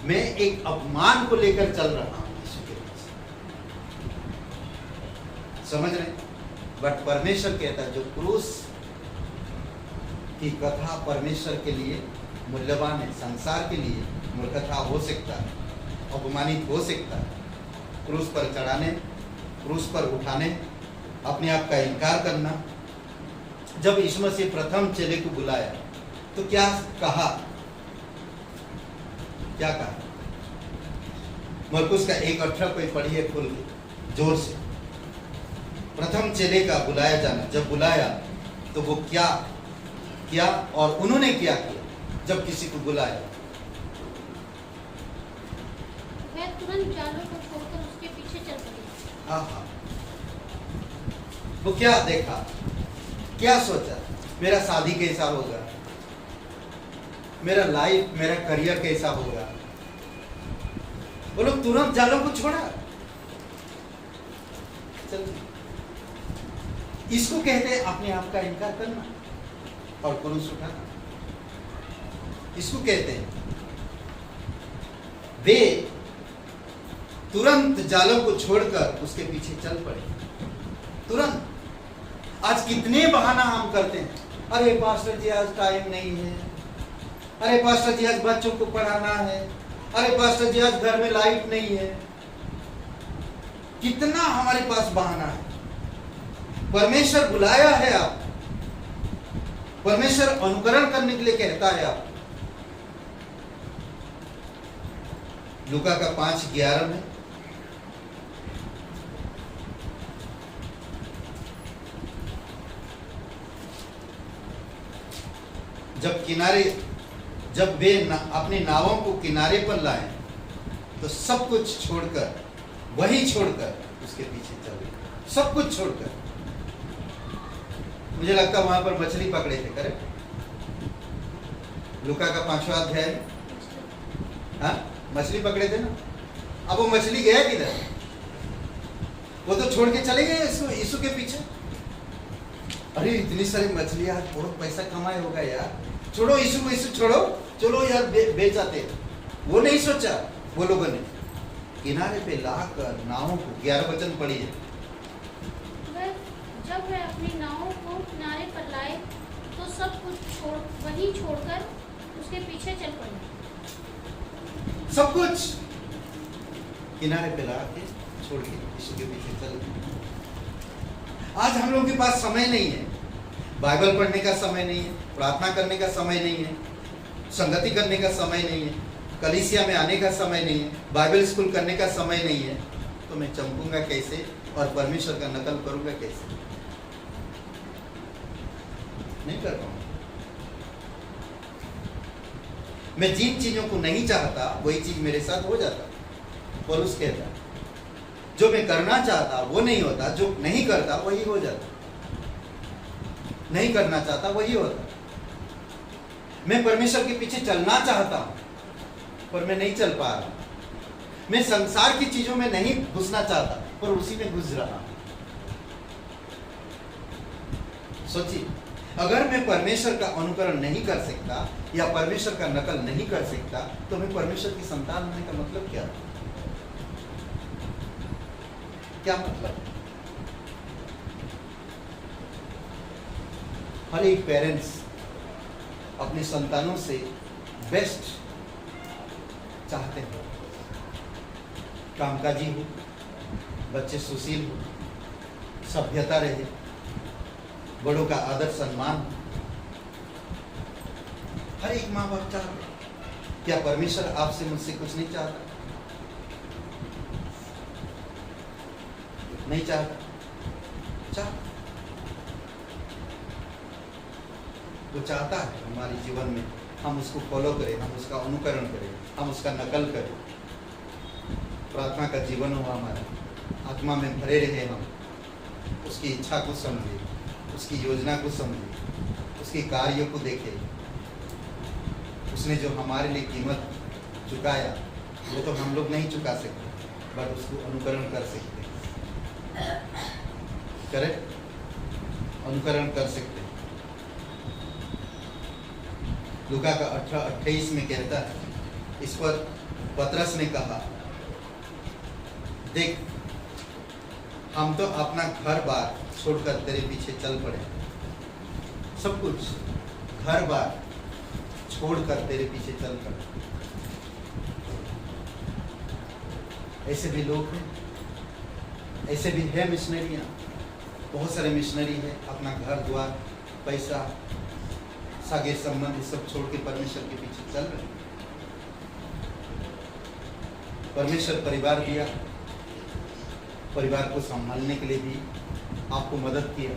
मैं एक अपमान को लेकर चल रहा हूं यीशु के पास। समझ रहे? बट परमेश्वर कहता है जो क्रूस की कथा परमेश्वर के लिए मूल्यवान है, संसार के लिए मूर्खता हो सकता है, अपमानित हो सकता है, क्रूस पर चढ़ाने, क्रूस पर उठाने अपने आप का इनकार करना। जब यीशु मसीह प्रथम चेले को बुलाया तो क्या कहा? क्या कहा? मरकुस का 1:18 कोई पढ़िए खोल के जोर से। प्रथम चेले का बुलाया जाना, जब बुलाया तो वो क्या किया और उन्होंने क्या किया जब किसी को बुलाया? वह तुरंत जालों को छोड़कर उसके पीछे चल पड़े। हाँ, वो क्या देखा, क्या सोचा? मेरा शादी कैसा होगा, मेरा लाइफ, मेरा करियर कैसा होगा? वो लोग तुरंत जालों को छोड़ा। चल, इसको कहते हैं अपने आप का इनकार करना और क्रूस उठाना। इसको कहते हैं वे तुरंत जालों को छोड़कर उसके पीछे चल पड़े। तुरंत। आज कितने बहाना हम करते हैं, अरे पास्टर जी आज टाइम नहीं है, अरे पास्टर जी आज बच्चों को पढ़ाना है, अरे पास्टर जी आज घर में लाइट नहीं है। कितना हमारे पास बहाना है। परमेश्वर बुलाया है आप, परमेश्वर अनुकरण करने के लिए कहता है आप। लूका का 5:11 में जब वे अपने नावों को किनारे पर लाए तो सब कुछ छोड़कर, वही छोड़कर उसके पीछे चले। सब कुछ छोड़कर। मुझे लगता वहां पर मछली पकड़े थे, करेक्ट? लूका का 5वां अध्याय में, हाँ, मछली पकड़े थे ना। अब वो मछली गया किधर? वो तो छोड़ के चले गए यीशु के पीछे। अरे इतनी सारी मछली, आज बहुत पैसा कमाए होगा यार, छोड़ो यीशु को, यीशु छोड़ो, चलो यार बेच आते। वो नहीं सोचा वो लोगों ने। किनारे पे लाकर नावों को, 11 वचन पढ़िए। जब वे अपनी नावों को किनारे पर लाए तो सब कुछ वही छोड़कर उसके पीछे चल पड़े। सब कुछ किनारे पे ला के छोड़ के यीशु के पीछे चल। आज हम लोगों के पास समय नहीं है, बाइबल पढ़ने का समय नहीं है, प्रार्थना करने का समय नहीं है, संगति करने का समय नहीं है, कलीसिया में आने का समय नहीं है, बाइबल स्कूल करने का समय नहीं है। तो मैं चमकूंगा कैसे और परमेश्वर का नकल करूंगा कैसे? नहीं कर पाऊंगा। मैं जिन चीजों को नहीं चाहता वही चीज मेरे साथ हो जाता। पौलुस कहता जो मैं करना चाहता वो नहीं होता, जो नहीं करता वही हो जाता। नहीं करना चाहता वही होता। मैं परमेश्वर के पीछे चलना चाहता हूं पर मैं नहीं चल पा रहा। मैं संसार की चीजों में नहीं घुसना चाहता पर उसी में घुस रहा हूं। सोचिए, अगर मैं परमेश्वर का अनुकरण नहीं कर सकता या परमेश्वर का नकल नहीं कर सकता तो मैं परमेश्वर की संतान होने का मतलब क्या? क्या मतलब? हर एक पेरेंट्स अपने संतानों से बेस्ट चाहते हैं। कामकाजी हो, बच्चे सुशील हो, सभ्यता रहे, बड़ों का आदर सम्मान हो। हर एक माँ बाप चाहते हैं। क्या परमेश्वर आपसे मुझसे कुछ नहीं चाहता? नहीं चाहता। वो चाहता है हमारे जीवन में हम उसको फॉलो करें, हम उसका अनुकरण करें, हम उसका नकल करें। प्रार्थना का जीवन हो हमारा, आत्मा में भरे रहे हम, उसकी इच्छा को समझे, उसकी योजना को समझे, उसके कार्यों को देखें। उसने जो हमारे लिए कीमत चुकाया वो तो हम लोग नहीं चुका सकते, बट उसको अनुकरण कर सकते हैं। करेक्ट? अनुकरण कर सकते हैं। लूका का 18:28 में कहता है, इस पर पतरस ने कहा, देख हम तो अपना घर बार छोड़कर तेरे पीछे चल पड़े। सब कुछ घर बार छोड़कर तेरे पीछे चल पड़े। ऐसे भी लोग हैं, ऐसे भी है मिशनरियां बहुत सारे मिशनरी है, अपना घर द्वार, पैसा, सागे संबंधी सब छोड़ के परमेश्वर के पीछे चल रहे हैं। परमेश्वर परिवार दिया, परिवार को संभालने के लिए भी आपको मदद किया,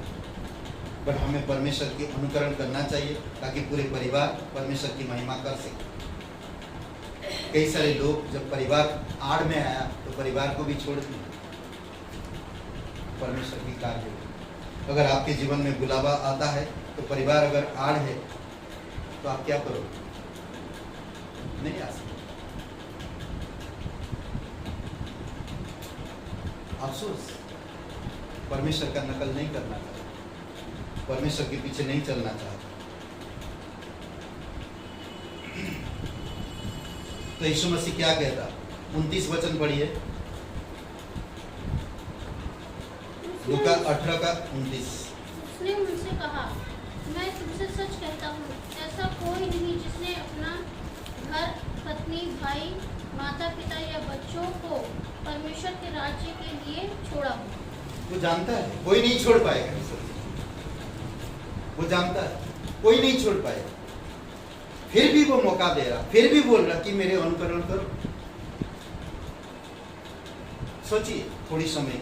बट हमें परमेश्वर के अनुकरण करना चाहिए ताकि पूरे परिवार परमेश्वर की महिमा कर सके। कई सारे लोग जब परिवार आड़ में आया तो परिवार को भी छोड़ दिया परमेश्वर की कार्य। अगर आपके जीवन में बुलावा आता है तो परिवार अगर आड़ है तो आप क्या करोगे? नहीं आ सकते। अफसोस, परमेश्वर का नकल नहीं करना चाहता, परमेश्वर के पीछे नहीं चलना चाहता। तो यीशु मसीह क्या कहता? 29 वचन पढ़िए, लूका 18:29। उसने उनसे कहा, मैं तुमसे सच कहता हूँ, ऐसा कोई नहीं जिसने अपना घर, पत्नी, भाई, माता पिता या बच्चों को परमेश्वर के राज्य के लिए छोड़ा हो। वो जानता है कोई नहीं छोड़ पाएगा, वो जानता है कोई नहीं छोड़ पाएगा, फिर भी वो मौका दे रहा, फिर भी बोल रहा कि मेरे अनुकरण करो। सोचिए थोड़ी समय,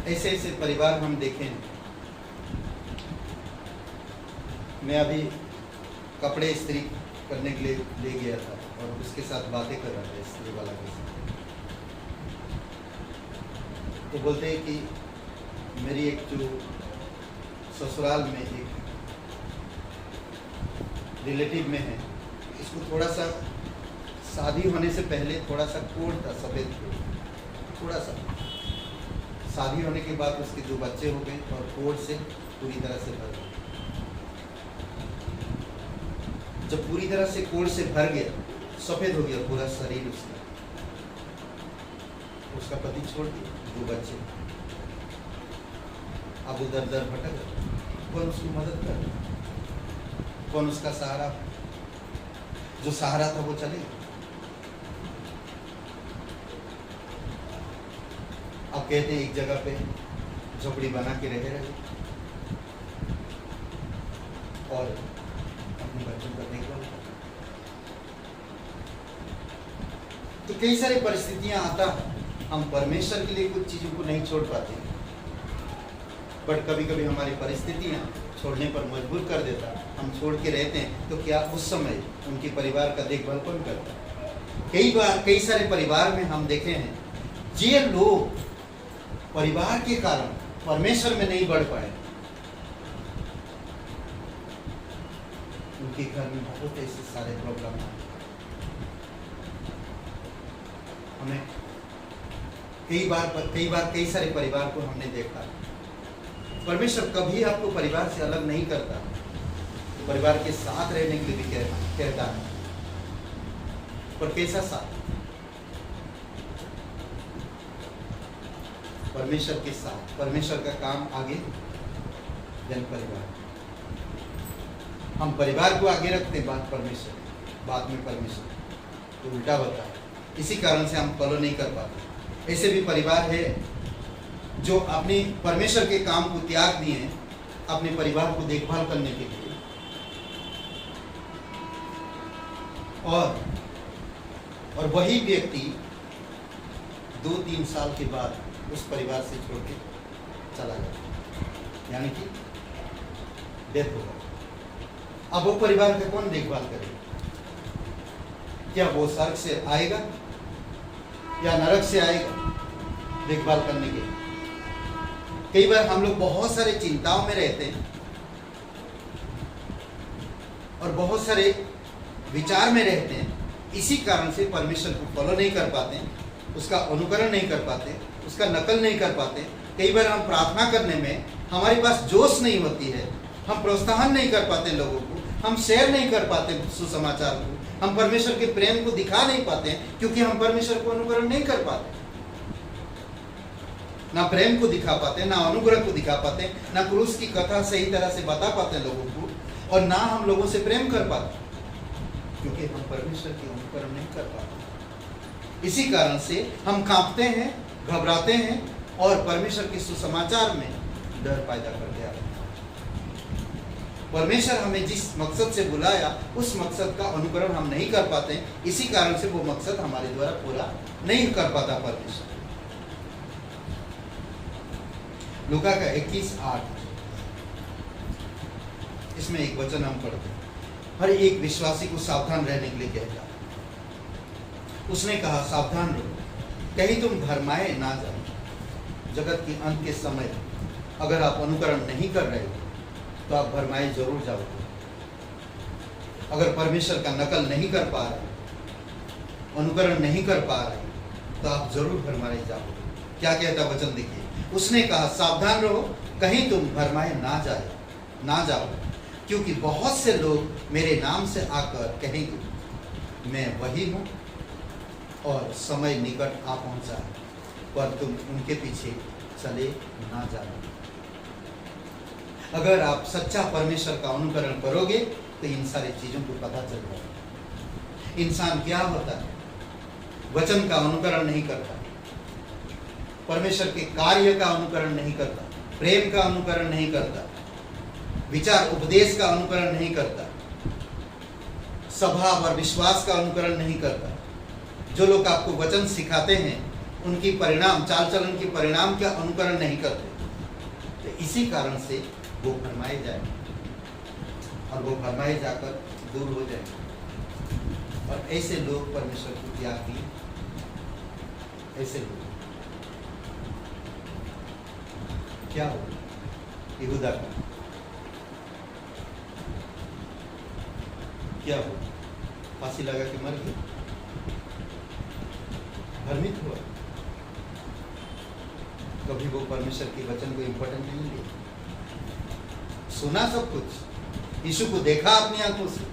ऐसे ऐसे परिवार हम देखे हैं। मैं अभी कपड़े इस्त्री करने के लिए ले गया था और उसके साथ बातें कर रहा था, इस्त्री वाला के साथ। तो बोलते हैं कि मेरी एक जो ससुराल में एक रिलेटिव में है, इसको थोड़ा सा शादी होने से पहले थोड़ा सा कोढ़ था, सफ़ेद कोढ़, थोड़ा सा। शादी होने के बाद उसके 2 बच्चे हो गए और कोढ़ से पूरी तरह से भर गए। जब पूरी तरह से कोढ़ से भर गया, सफ़ेद हो गया पूरा शरीर उसका, उसका पति छोड़ दिया, 2 बच्चे। अब उधर दर भटक, कौन उसकी मदद कर, कौन उसका सहारा? जो सहारा था वो चले गए। अब कहते हैं एक जगह पे झोपड़ी बना के रहे और अपने बच्चों का देखभाल। तो कई सारी परिस्थितियां आता है, हम परमेश्वर के लिए कुछ चीजों को नहीं छोड़ पाते, बट कभी कभी हमारी परिस्थितियां छोड़ने पर मजबूर कर देता, हम छोड़ के रहते हैं। तो क्या उस समय उनके परिवार का देखभाल कौन करता? कई बार कई सारे परिवार में हम देखे हैं, जे लोग परिवार के कारण परमेश्वर में नहीं बढ़ पाए, उनके घर में बहुत ऐसे सारे प्रॉब्लम आए। हमें कई सारे परिवार को हमने देखा। परमेश्वर कभी आपको परिवार से अलग नहीं करता, परिवार के साथ रहने के लिए भी कहता है, पर कैसा साथ? परमेश्वर के साथ। परमेश्वर का काम आगे, जन परिवार। हम परिवार को आगे रखते, बात परमेश्वर, बाद में परमेश्वर, तो उल्टा होता है। इसी कारण से हम फॉलो नहीं कर पाते। ऐसे भी परिवार है जो अपने परमेश्वर के काम को त्याग दिए हैं अपने परिवार को देखभाल करने के लिए, और वही व्यक्ति 2-3 साल के बाद उस परिवार से छोड़ के चला गया, यानी कि डेथ होगा। अब वो परिवार का कौन देखभाल करेगा? क्या वो स्वर्ग से आएगा या नरक से आएगा देखभाल करने के लिए? कई बार हम लोग बहुत सारे चिंताओं में रहते हैं और बहुत सारे विचार में रहते हैं। इसी कारण से परमेश्वर को फॉलो नहीं कर पाते, उसका अनुकरण नहीं कर पाते, उसका नकल नहीं कर पाते। कई बार हम प्रार्थना करने में हमारे पास जोश नहीं होती है, हम प्रोत्साहन नहीं कर पाते लोगों को, हम शेयर नहीं कर पाते सुसमाचार को, हम परमेश्वर के प्रेम को दिखा नहीं पाते क्योंकि हम परमेश्वर को अनुकरण नहीं कर पाते। ना प्रेम को दिखा पाते, ना अनुग्रह को दिखा पाते, ना क्रूस की कथा सही तरह से बता पाते लोगों को, और ना हम लोगों से प्रेम कर पाते क्योंकि हम परमेश्वर की अनुकरण नहीं कर पाते। इसी कारण से हम कांपते हैं, घबराते हैं और परमेश्वर के सुसमाचार में डर पैदा करते आते हैं। परमेश्वर हमें जिस मकसद से बुलाया उस मकसद का अनुकरण हम नहीं कर पाते हैं, इसी कारण से वो मकसद हमारे द्वारा पूरा नहीं कर पाता परमेश्वर। लूका का 21:8 इसमें एक वचन हम पढ़ते हैं। हर एक विश्वासी को सावधान रहने के लिए कहता। उसने कहा, सावधान रहो, कहीं तुम भरमाए ना जाओ। जगत के अंत के समय अगर आप अनुकरण नहीं कर रहे हो तो आप भरमाए जरूर जाओगे। अगर परमेश्वर का नकल नहीं कर पा रहे, अनुकरण नहीं कर पा रहे, तो आप जरूर भरमाए जाओगे। क्या कहता वचन देखिए। उसने कहा, सावधान रहो, कहीं तुम भरमाए ना जाओ, क्योंकि बहुत से लोग मेरे नाम से आकर कहेंगे, मैं वही हूँ और समय निकट आ पहुंचा है, पर तुम उनके पीछे चले ना जाओ। अगर आप सच्चा परमेश्वर का अनुकरण करोगे तो इन सारी चीजों को पता चल जाएगा। इंसान क्या होता है? वचन का अनुकरण नहीं करता, परमेश्वर के कार्य का अनुकरण नहीं करता, प्रेम का अनुकरण नहीं करता, विचार उपदेश का अनुकरण नहीं करता, स्वभाव और विश्वास का अनुकरण नहीं करता। जो लोग आपको वचन सिखाते हैं उनकी परिणाम, चाल चलन की परिणाम का अनुकरण नहीं करते, तो इसी कारण से वो भरमाए जाएंगे और वो भरमाए जाकर दूर हो जाएंगे। और ऐसे लोग परमेश्वर को त्याग दिए। ऐसे लोग क्या हो? यहूदा का क्या हो? फांसी लगा के मर गया, भ्रमित हुआ। कभी वो परमेश्वर के वचन को इम्पोर्टेंट नहीं लिया। सुना सब कुछ, यीशु को देखा अपनी आंखों से,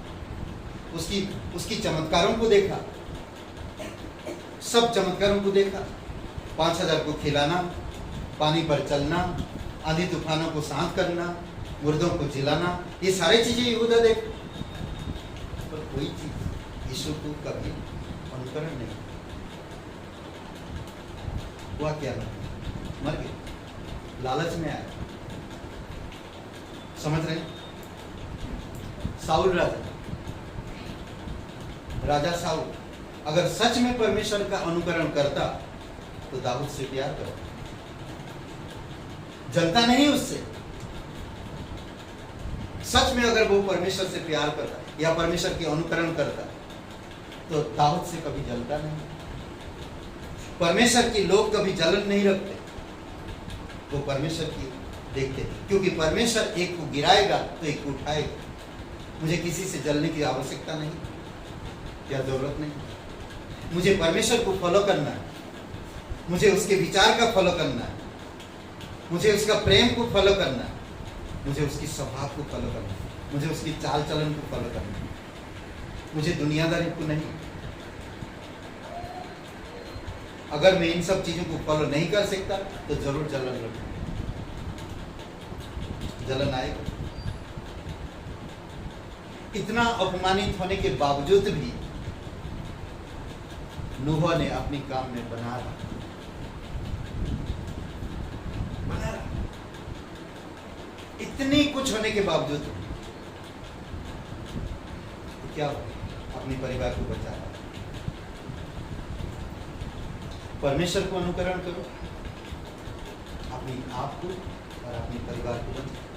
उसकी चमत्कारों को देखा, सब चमत्कारों को देखा। 5000 को खिलाना, पानी पर चलना, आंधी तूफानों को शांत करना, मुर्दों को जिलाना, ये सारी चीजें यहूदा देख, पर कोई चीज यीशु को कभी अनुकरण नहीं हुआ। क्या मर गए, लालच में आया। समझ रहे? साउल राजा साउल अगर सच में परमेश्वर का अनुकरण करता तो दाऊद से प्यार करता, जलता नहीं उससे। सच में अगर वो परमेश्वर से प्यार करता या परमेश्वर के अनुकरण करता तो दाऊद से कभी जलता नहीं। परमेश्वर के लोग कभी जलन नहीं रखते, वो परमेश्वर की देखते, क्योंकि परमेश्वर एक को गिराएगा तो एक को उठाएगा। मुझे किसी से जलने की आवश्यकता नहीं या जरूरत नहीं। मुझे परमेश्वर को फॉलो करना है, मुझे उसके विचार का फॉलो करना है, मुझे उसका प्रेम को फॉलो करना है, मुझे उसकी स्वभाव को फॉलो करना है, मुझे उसकी चाल चलन को फॉलो करना है, मुझे दुनियादारी को नहीं। अगर मैं इन सब चीजों को फॉलो नहीं कर सकता तो जरूर जलन रखूंगा, जलन आएगा। इतना अपमानित होने के बावजूद भी नूह ने अपनी काम में बना रहा। इतनी कुछ होने के बावजूद तो क्या हो? अपने परिवार को बचा रहा। परमेश्वर को अनुकरण करो, अपने आप को और अपने परिवार को बचाओ।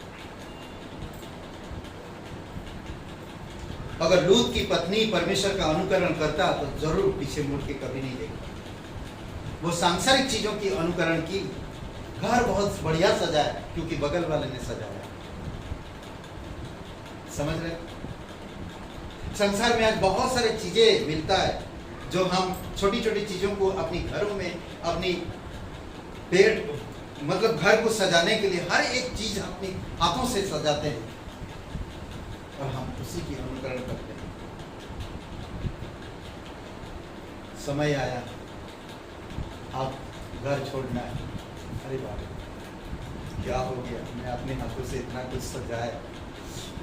अगर लूत की पत्नी परमेश्वर का अनुकरण करता तो जरूर पीछे मुड़ के कभी नहीं देखता। वो सांसारिक चीजों की अनुकरण की, घर बहुत बढ़िया सजाया क्योंकि बगल वाले ने सजाया। समझ रहे? संसार में आज बहुत सारी चीजें मिलता है जो हम छोटी छोटी चीजों को अपनी घरों में, अपनी पेट मतलब घर को सजाने के लिए हर एक चीज अपने हाथों से सजाते हैं और हम उसी की अनुकरण करते हैं। समय आया, आप घर छोड़ना है। अरे बाप, क्या हो गया? मैं अपने हाथों से इतना कुछ सजाया,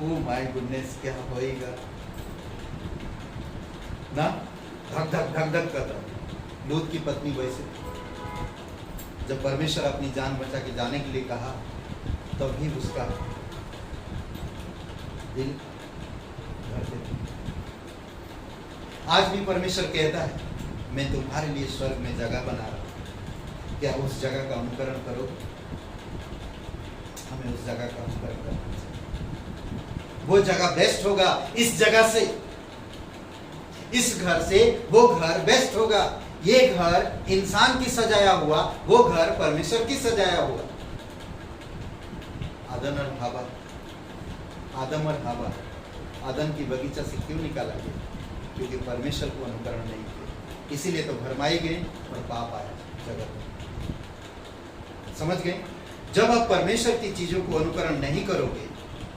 ओ माय गुडनेस, क्या होएगा ना? धक धक धक धक करता। लूत की पत्नी वैसे जब परमेश्वर अपनी जान बचा के जाने के लिए कहा तब भी उसका दिल भरते थे। आज भी परमेश्वर कहता है मैं तुम्हारे लिए स्वर्ग में जगह बना रहा हूँ, क्या उस जगह का अनुकरण करो? हमें उस जगह का अनुकरण करना चाहिए। वो जगह बेस्ट होगा इस जगह से, इस घर से वो घर बेस्ट होगा। ये घर इंसान की सजाया हुआ, वो घर परमेश्वर की सजाया हुआ। आदम और हवा आदम की बगीचा से क्यों निकाला गया? क्योंकि परमेश्वर को अनुकरण नहीं किया, इसीलिए तो भरमाए गए और पाप आया जगत में। समझ गए? जब आप परमेश्वर की चीजों को अनुकरण नहीं करोगे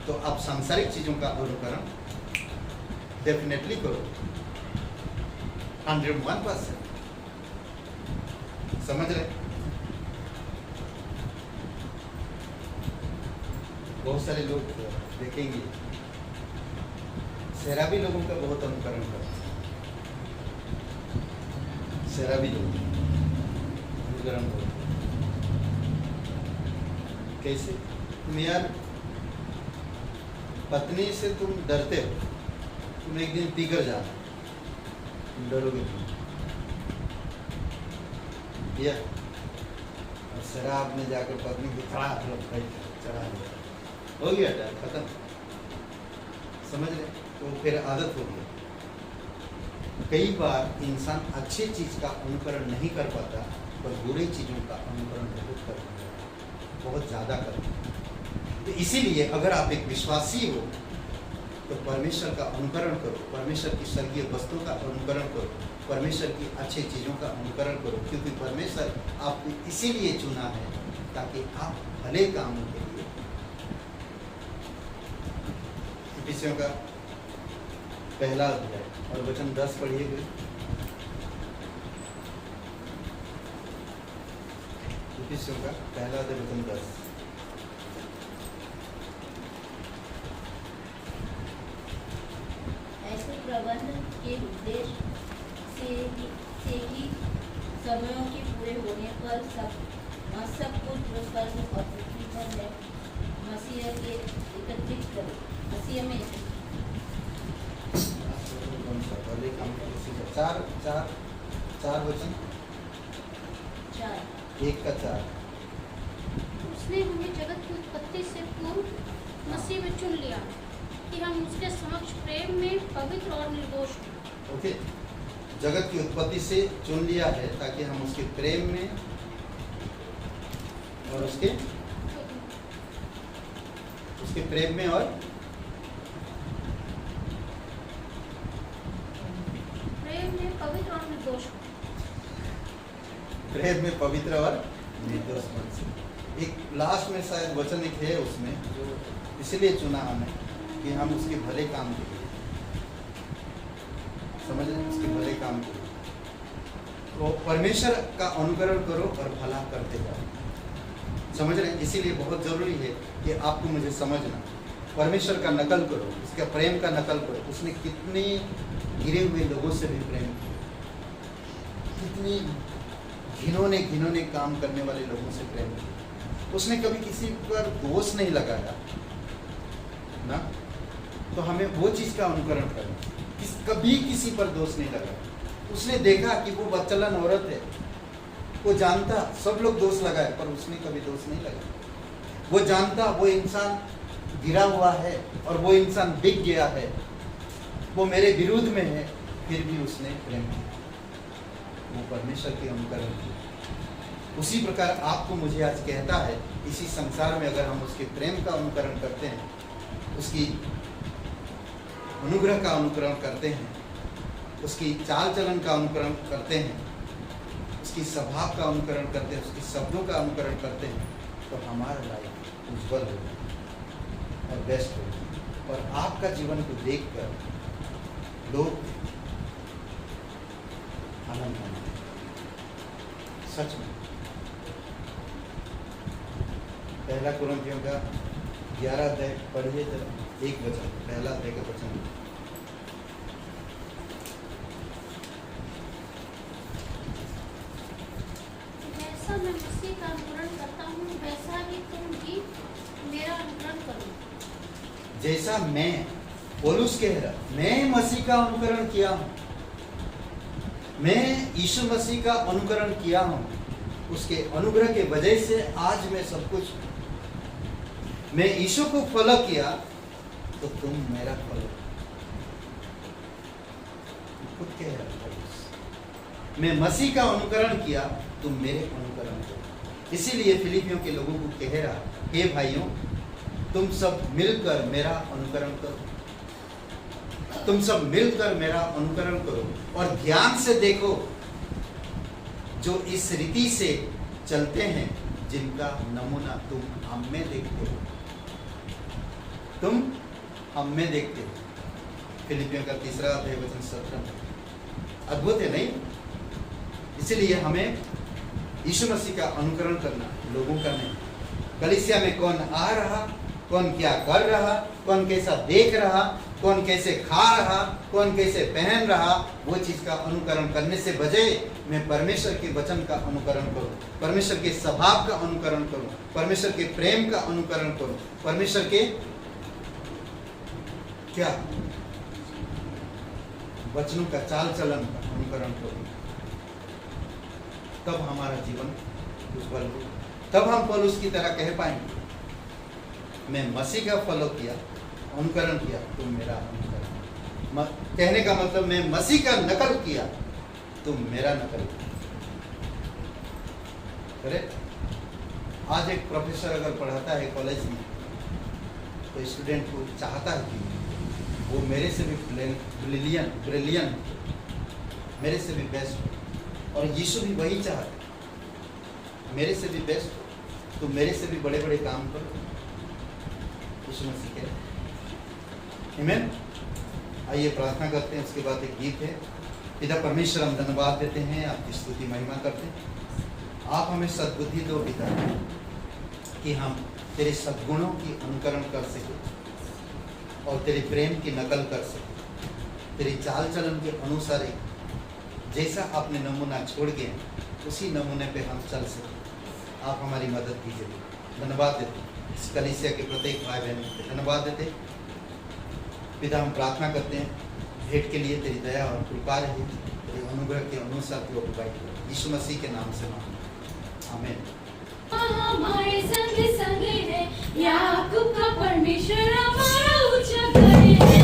तो आप सांसारिक चीजों का अनुकरण डेफिनेटली करोगे, 101%। समझ रहे? बहुत सारे लोग देखेंगे शराबी लोगों का बहुत अनुकरण करते हैं। शराबी लोग अनुकरण करते हैं। कैसे? तुम यार पत्नी से तुम डरते हो, तुम एक दिन पीकर जाना, तुम डरोगे तुम या और शराब में जाकर पत्नी को चढ़ा हो गया डर खत्म। समझ रहे? तो फिर आदत हो गई। कई बार इंसान अच्छी चीज का अनुकरण नहीं कर पाता पर बुरी चीजों का अनुकरण बहुत कर पाता है, बहुत ज्यादा करता है। तो इसीलिए अगर आप एक विश्वासी हो तो परमेश्वर का अनुकरण करो, परमेश्वर की स्वर्गीय वस्तुओं का अनुकरण करो, परमेश्वर की अच्छी चीज़ों का अनुकरण करो, क्योंकि परमेश्वर आपको इसीलिए चुना है ताकि आप भले कामों के लिए। इफिसियों का पहला अध्याय और वचन 10 पढ़िए हुए। इफिसियों का पहला अध्याय वचन 10। ऐसे प्रबंध के उद्देश्य से ही समयों के पूरे होने पर सब कुछ जो स्वर्ग और पृथ्वी पर है मसीह के एकत्रित करो। मसीह में चार वचन 1 का 4। उसने हमें जगत की उत्पत्ति से पूर्व मसीह में चुन लिया कि हम उसके समक्ष प्रेम में पवित्र और निर्दोष हों। ओके, जगत की उत्पत्ति से चुन लिया है ताकि हम उसके प्रेम में और उसके प्रेम में और प्रेम में पवित्र और निर्दोष हों। प्रेम में पवित्र और निर्दोष मन से। एक लास्ट में शायद वचन एक है उसमें जो इसलिए चुना हमें कि हम उसके भले काम के लिए, समझ रहे, उसके भले काम के लिए। तो परमेश्वर का अनुकरण करो और भला करते जाओ। समझ रहे हैं? इसीलिए बहुत जरूरी है कि आपको मुझे समझना, परमेश्वर का नकल करो, उसका प्रेम का नकल करो। उसने कितने गिरे हुए लोगों से भी प्रेम किया, कितनी घिनौने काम करने वाले लोगों से प्रेम किया। उसने कभी किसी पर दोष नहीं लगाया ना, तो हमें वो चीज़ का अनुकरण करना। कभी किसी पर दोष नहीं लगाया। उसने देखा कि वो बच्चलन औरत है, वो जानता सब लोग दोष लगाए पर उसने कभी दोष नहीं लगाया। वो जानता वो इंसान गिरा हुआ है और वो इंसान बिक गया है, वो मेरे विरुद्ध में है, फिर भी उसने प्रेम किया, वो परमेश्वर के अनुकरण किया। उसी प्रकार आपको मुझे आज कहता है, इसी संसार में अगर हम उसके प्रेम का अनुकरण करते हैं, उसकी अनुग्रह का अनुकरण करते हैं, उसकी चाल चलन का अनुकरण करते हैं, उसकी स्वभाव का अनुकरण करते हैं, उसके शब्दों का अनुकरण करते हैं, तो हमारा लाइफ उज्जवल होगा और बेस्ट होगा। और आपका जीवन को देखकर लोग आनंद मानेंगे। सच में पहला कुरिन्थियों का 11 अध्याय पढ़िए जरा, 1 वचन, पहला अध्याय का वचन। जैसा मैं मसीह का जैसा मैं, पौलुस कह रहा, मैं मसीह का अनुकरण किया हूं, मैं यीशु मसीह का अनुकरण किया हूं, उसके अनुग्रह के वजह से आज मैं सब कुछ, मैं यीशु को फॉलो किया तो तुम मेरा फॉलो। खुद कह रहा पौलुस, मैं मसीह का अनुकरण किया, तुम मेरे अनुकरण करो। इसीलिए फिलिपियों के लोगों को कह रहा, हे भाइयों, तुम सब मिलकर मेरा अनुकरण करो, तुम सब मिलकर मेरा अनुकरण करो और ध्यान से देखो, जो इस रीति से चलते हैं, जिनका नमूना तुम हम में देखते हो, तुम हम में देखते हो। फिलिपियों का 3 अध्याय वचन 17। अद्भुत है नहीं? इसलिए हमें यीशु मसीह का अनुकरण करना, लोगों का नहीं। कलीसिया में कौन आ रहा, कौन क्या कर रहा, कौन कैसा देख रहा, कौन कैसे खा रहा, कौन कैसे पहन रहा, वो चीज का अनुकरण करने से बजाय मैं परमेश्वर के वचन का अनुकरण करूं, परमेश्वर के स्वभाव का अनुकरण करूं, परमेश्वर के प्रेम का अनुकरण करूं, परमेश्वर के क्या वचनों का चाल चलन का अनुकरण करूं, तब हमारा जीवन उज्जवल हो। तब हम पौलुस की तरह कह पाएंगे, मैं मसीह का फॉलो किया, अनुकरण किया, तुम मेरा अनुकरण। कहने का मतलब मैं मसीह का नकल किया, तुम मेरा नकल करेक्ट। आज एक प्रोफेसर अगर पढ़ाता है कॉलेज में, तो स्टूडेंट को चाहता है कि वो मेरे से भी ब्रिलियंट, मेरे से भी बेस्ट हो। और यीशु भी वही चाहता, मेरे से भी बेस्ट हो, तो मेरे से भी बड़े बड़े काम करो। यीशु मसीह कह रहे। आमीन। आइए प्रार्थना करते हैं, उसके बाद एक गीत है। पिता परमेश्वर, हम धन्यवाद देते हैं, आपकी स्तुति महिमा करते हैं। आप हमें सद्बुद्धि दो पिता, कि हम तेरे सद्गुणों की अनुकरण कर सके और तेरे प्रेम की नकल कर सके, तेरी चाल चलन के अनुसार जैसा आपने नमूना छोड़ के उसी नमूने पे हम चल सके। आप हमारी मदद कीजिए। धन्यवाद देते इस कलीसिया के प्रत्येक भाई बहनों को धन्यवाद देते पिता। हम प्रार्थना करते हैं भेंट के लिए तेरी दया और कृपा रहे, तेरे अनुग्रह के अनुसार तू अगुवाई करो। यीशु मसीह के नाम से मांगते आमीन। हमारे संग संग है, याकूब का परमेश्वर हमारा ऊंचा करे है।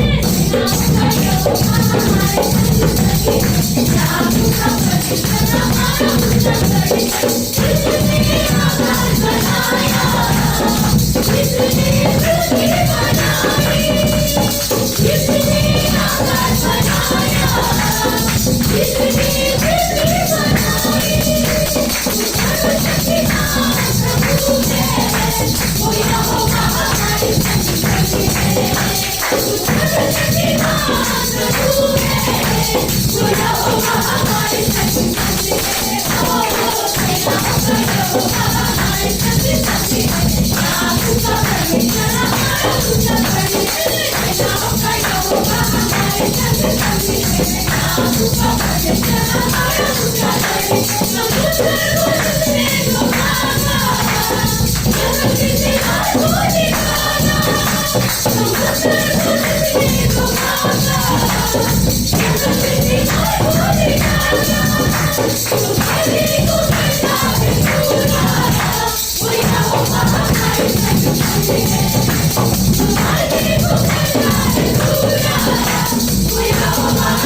याकूब का परमेश्वर हमारा ऊंचा करे, जिसने आकाश बनाया, जिसने पृथ्वी बनाई, जिसने आकाश बनाया, जिसने पृथ्वी बनाई, वो यहोवा हमारे संग है, वो यहोवा हमारे संग है, हमारे संग है। याकूब का परमेश्वर हमारा ऊंचा करे, याकूब का यहोवा हमारे संग है, याकूब का परमेश्वर हमारा ऊंचा करे। समुद्र उसने डुबाया, जगत से आपको निकाला, समुद्र उसने डुबाया, जगत से आपको निकाला, तुम्हारे को करता है पूरा, वो यहोवा हमारे संग है, तुम्हारे को करता है पूरा, वो यहोवा हमारे संग है।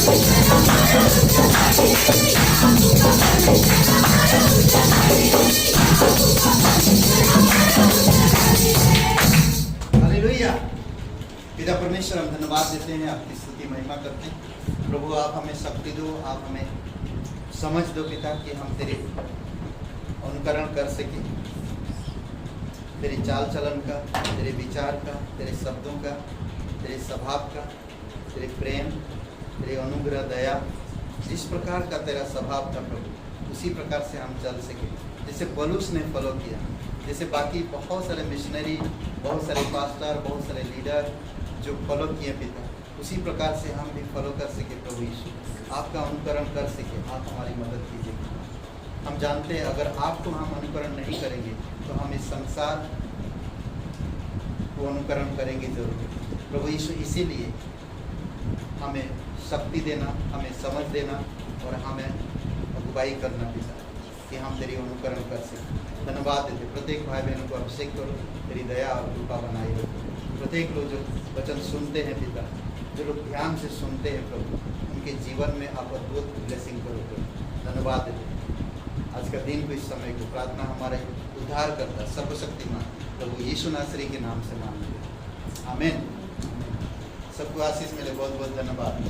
Thank you. हालेलुया। पिता परमेश्वर, हम धन्यवाद देते हैं, आपकी स्तुति महिमा करते हैं। प्रभु आप हमें शक्ति दो, आप हमें समझ दो पिता कि हम तेरे अनुकरण कर सके, तेरे चाल चलन का, तेरे विचार का, तेरे शब्दों का, तेरे स्वभाव का, तेरे प्रेम, तेरे अनुग्रह, दया, जिस प्रकार का तेरा स्वभाव था प्रभु, उसी प्रकार से हम चल सके। जैसे पौलुस ने फॉलो किया, जैसे बाकी बहुत सारे मिशनरी, बहुत सारे पास्टर, बहुत सारे लीडर जो फॉलो किए पिता, उसी प्रकार से हम भी फॉलो कर सके। प्रभु यीशु, आपका अनुकरण कर सके, आप हमारी मदद कीजिए। हम जानते हैं अगर आपको हम अनुकरण नहीं करेंगे तो हम इस संसार को अनुकरण करेंगे जरूर। प्रभु यीशु, इसीलिए हमें शक्ति देना, हमें समझ देना और हमें अगुवाई करना पिता, कि हम तेरी अनुकरण कर सकें। धन्यवाद देते, प्रत्येक भाई बहनों को अभिषेक करो, तेरी दया और कृपा बनाई रखो। प्रत्येक लोग जो वचन सुनते हैं पिता, जो लोग ध्यान से सुनते हैं प्रभु, उनके जीवन में आप अद्भुत ब्लेसिंग करो प्रभु। धन्यवाद देते आज का दिन को, इस समय को प्रार्थना हमारे उद्धार करता सर्वशक्तिमान प्रभु यीशु नासरी के नाम से मांगते हैं, आमीन। सबको आशीष मिले, बहुत बहुत धन्यवाद।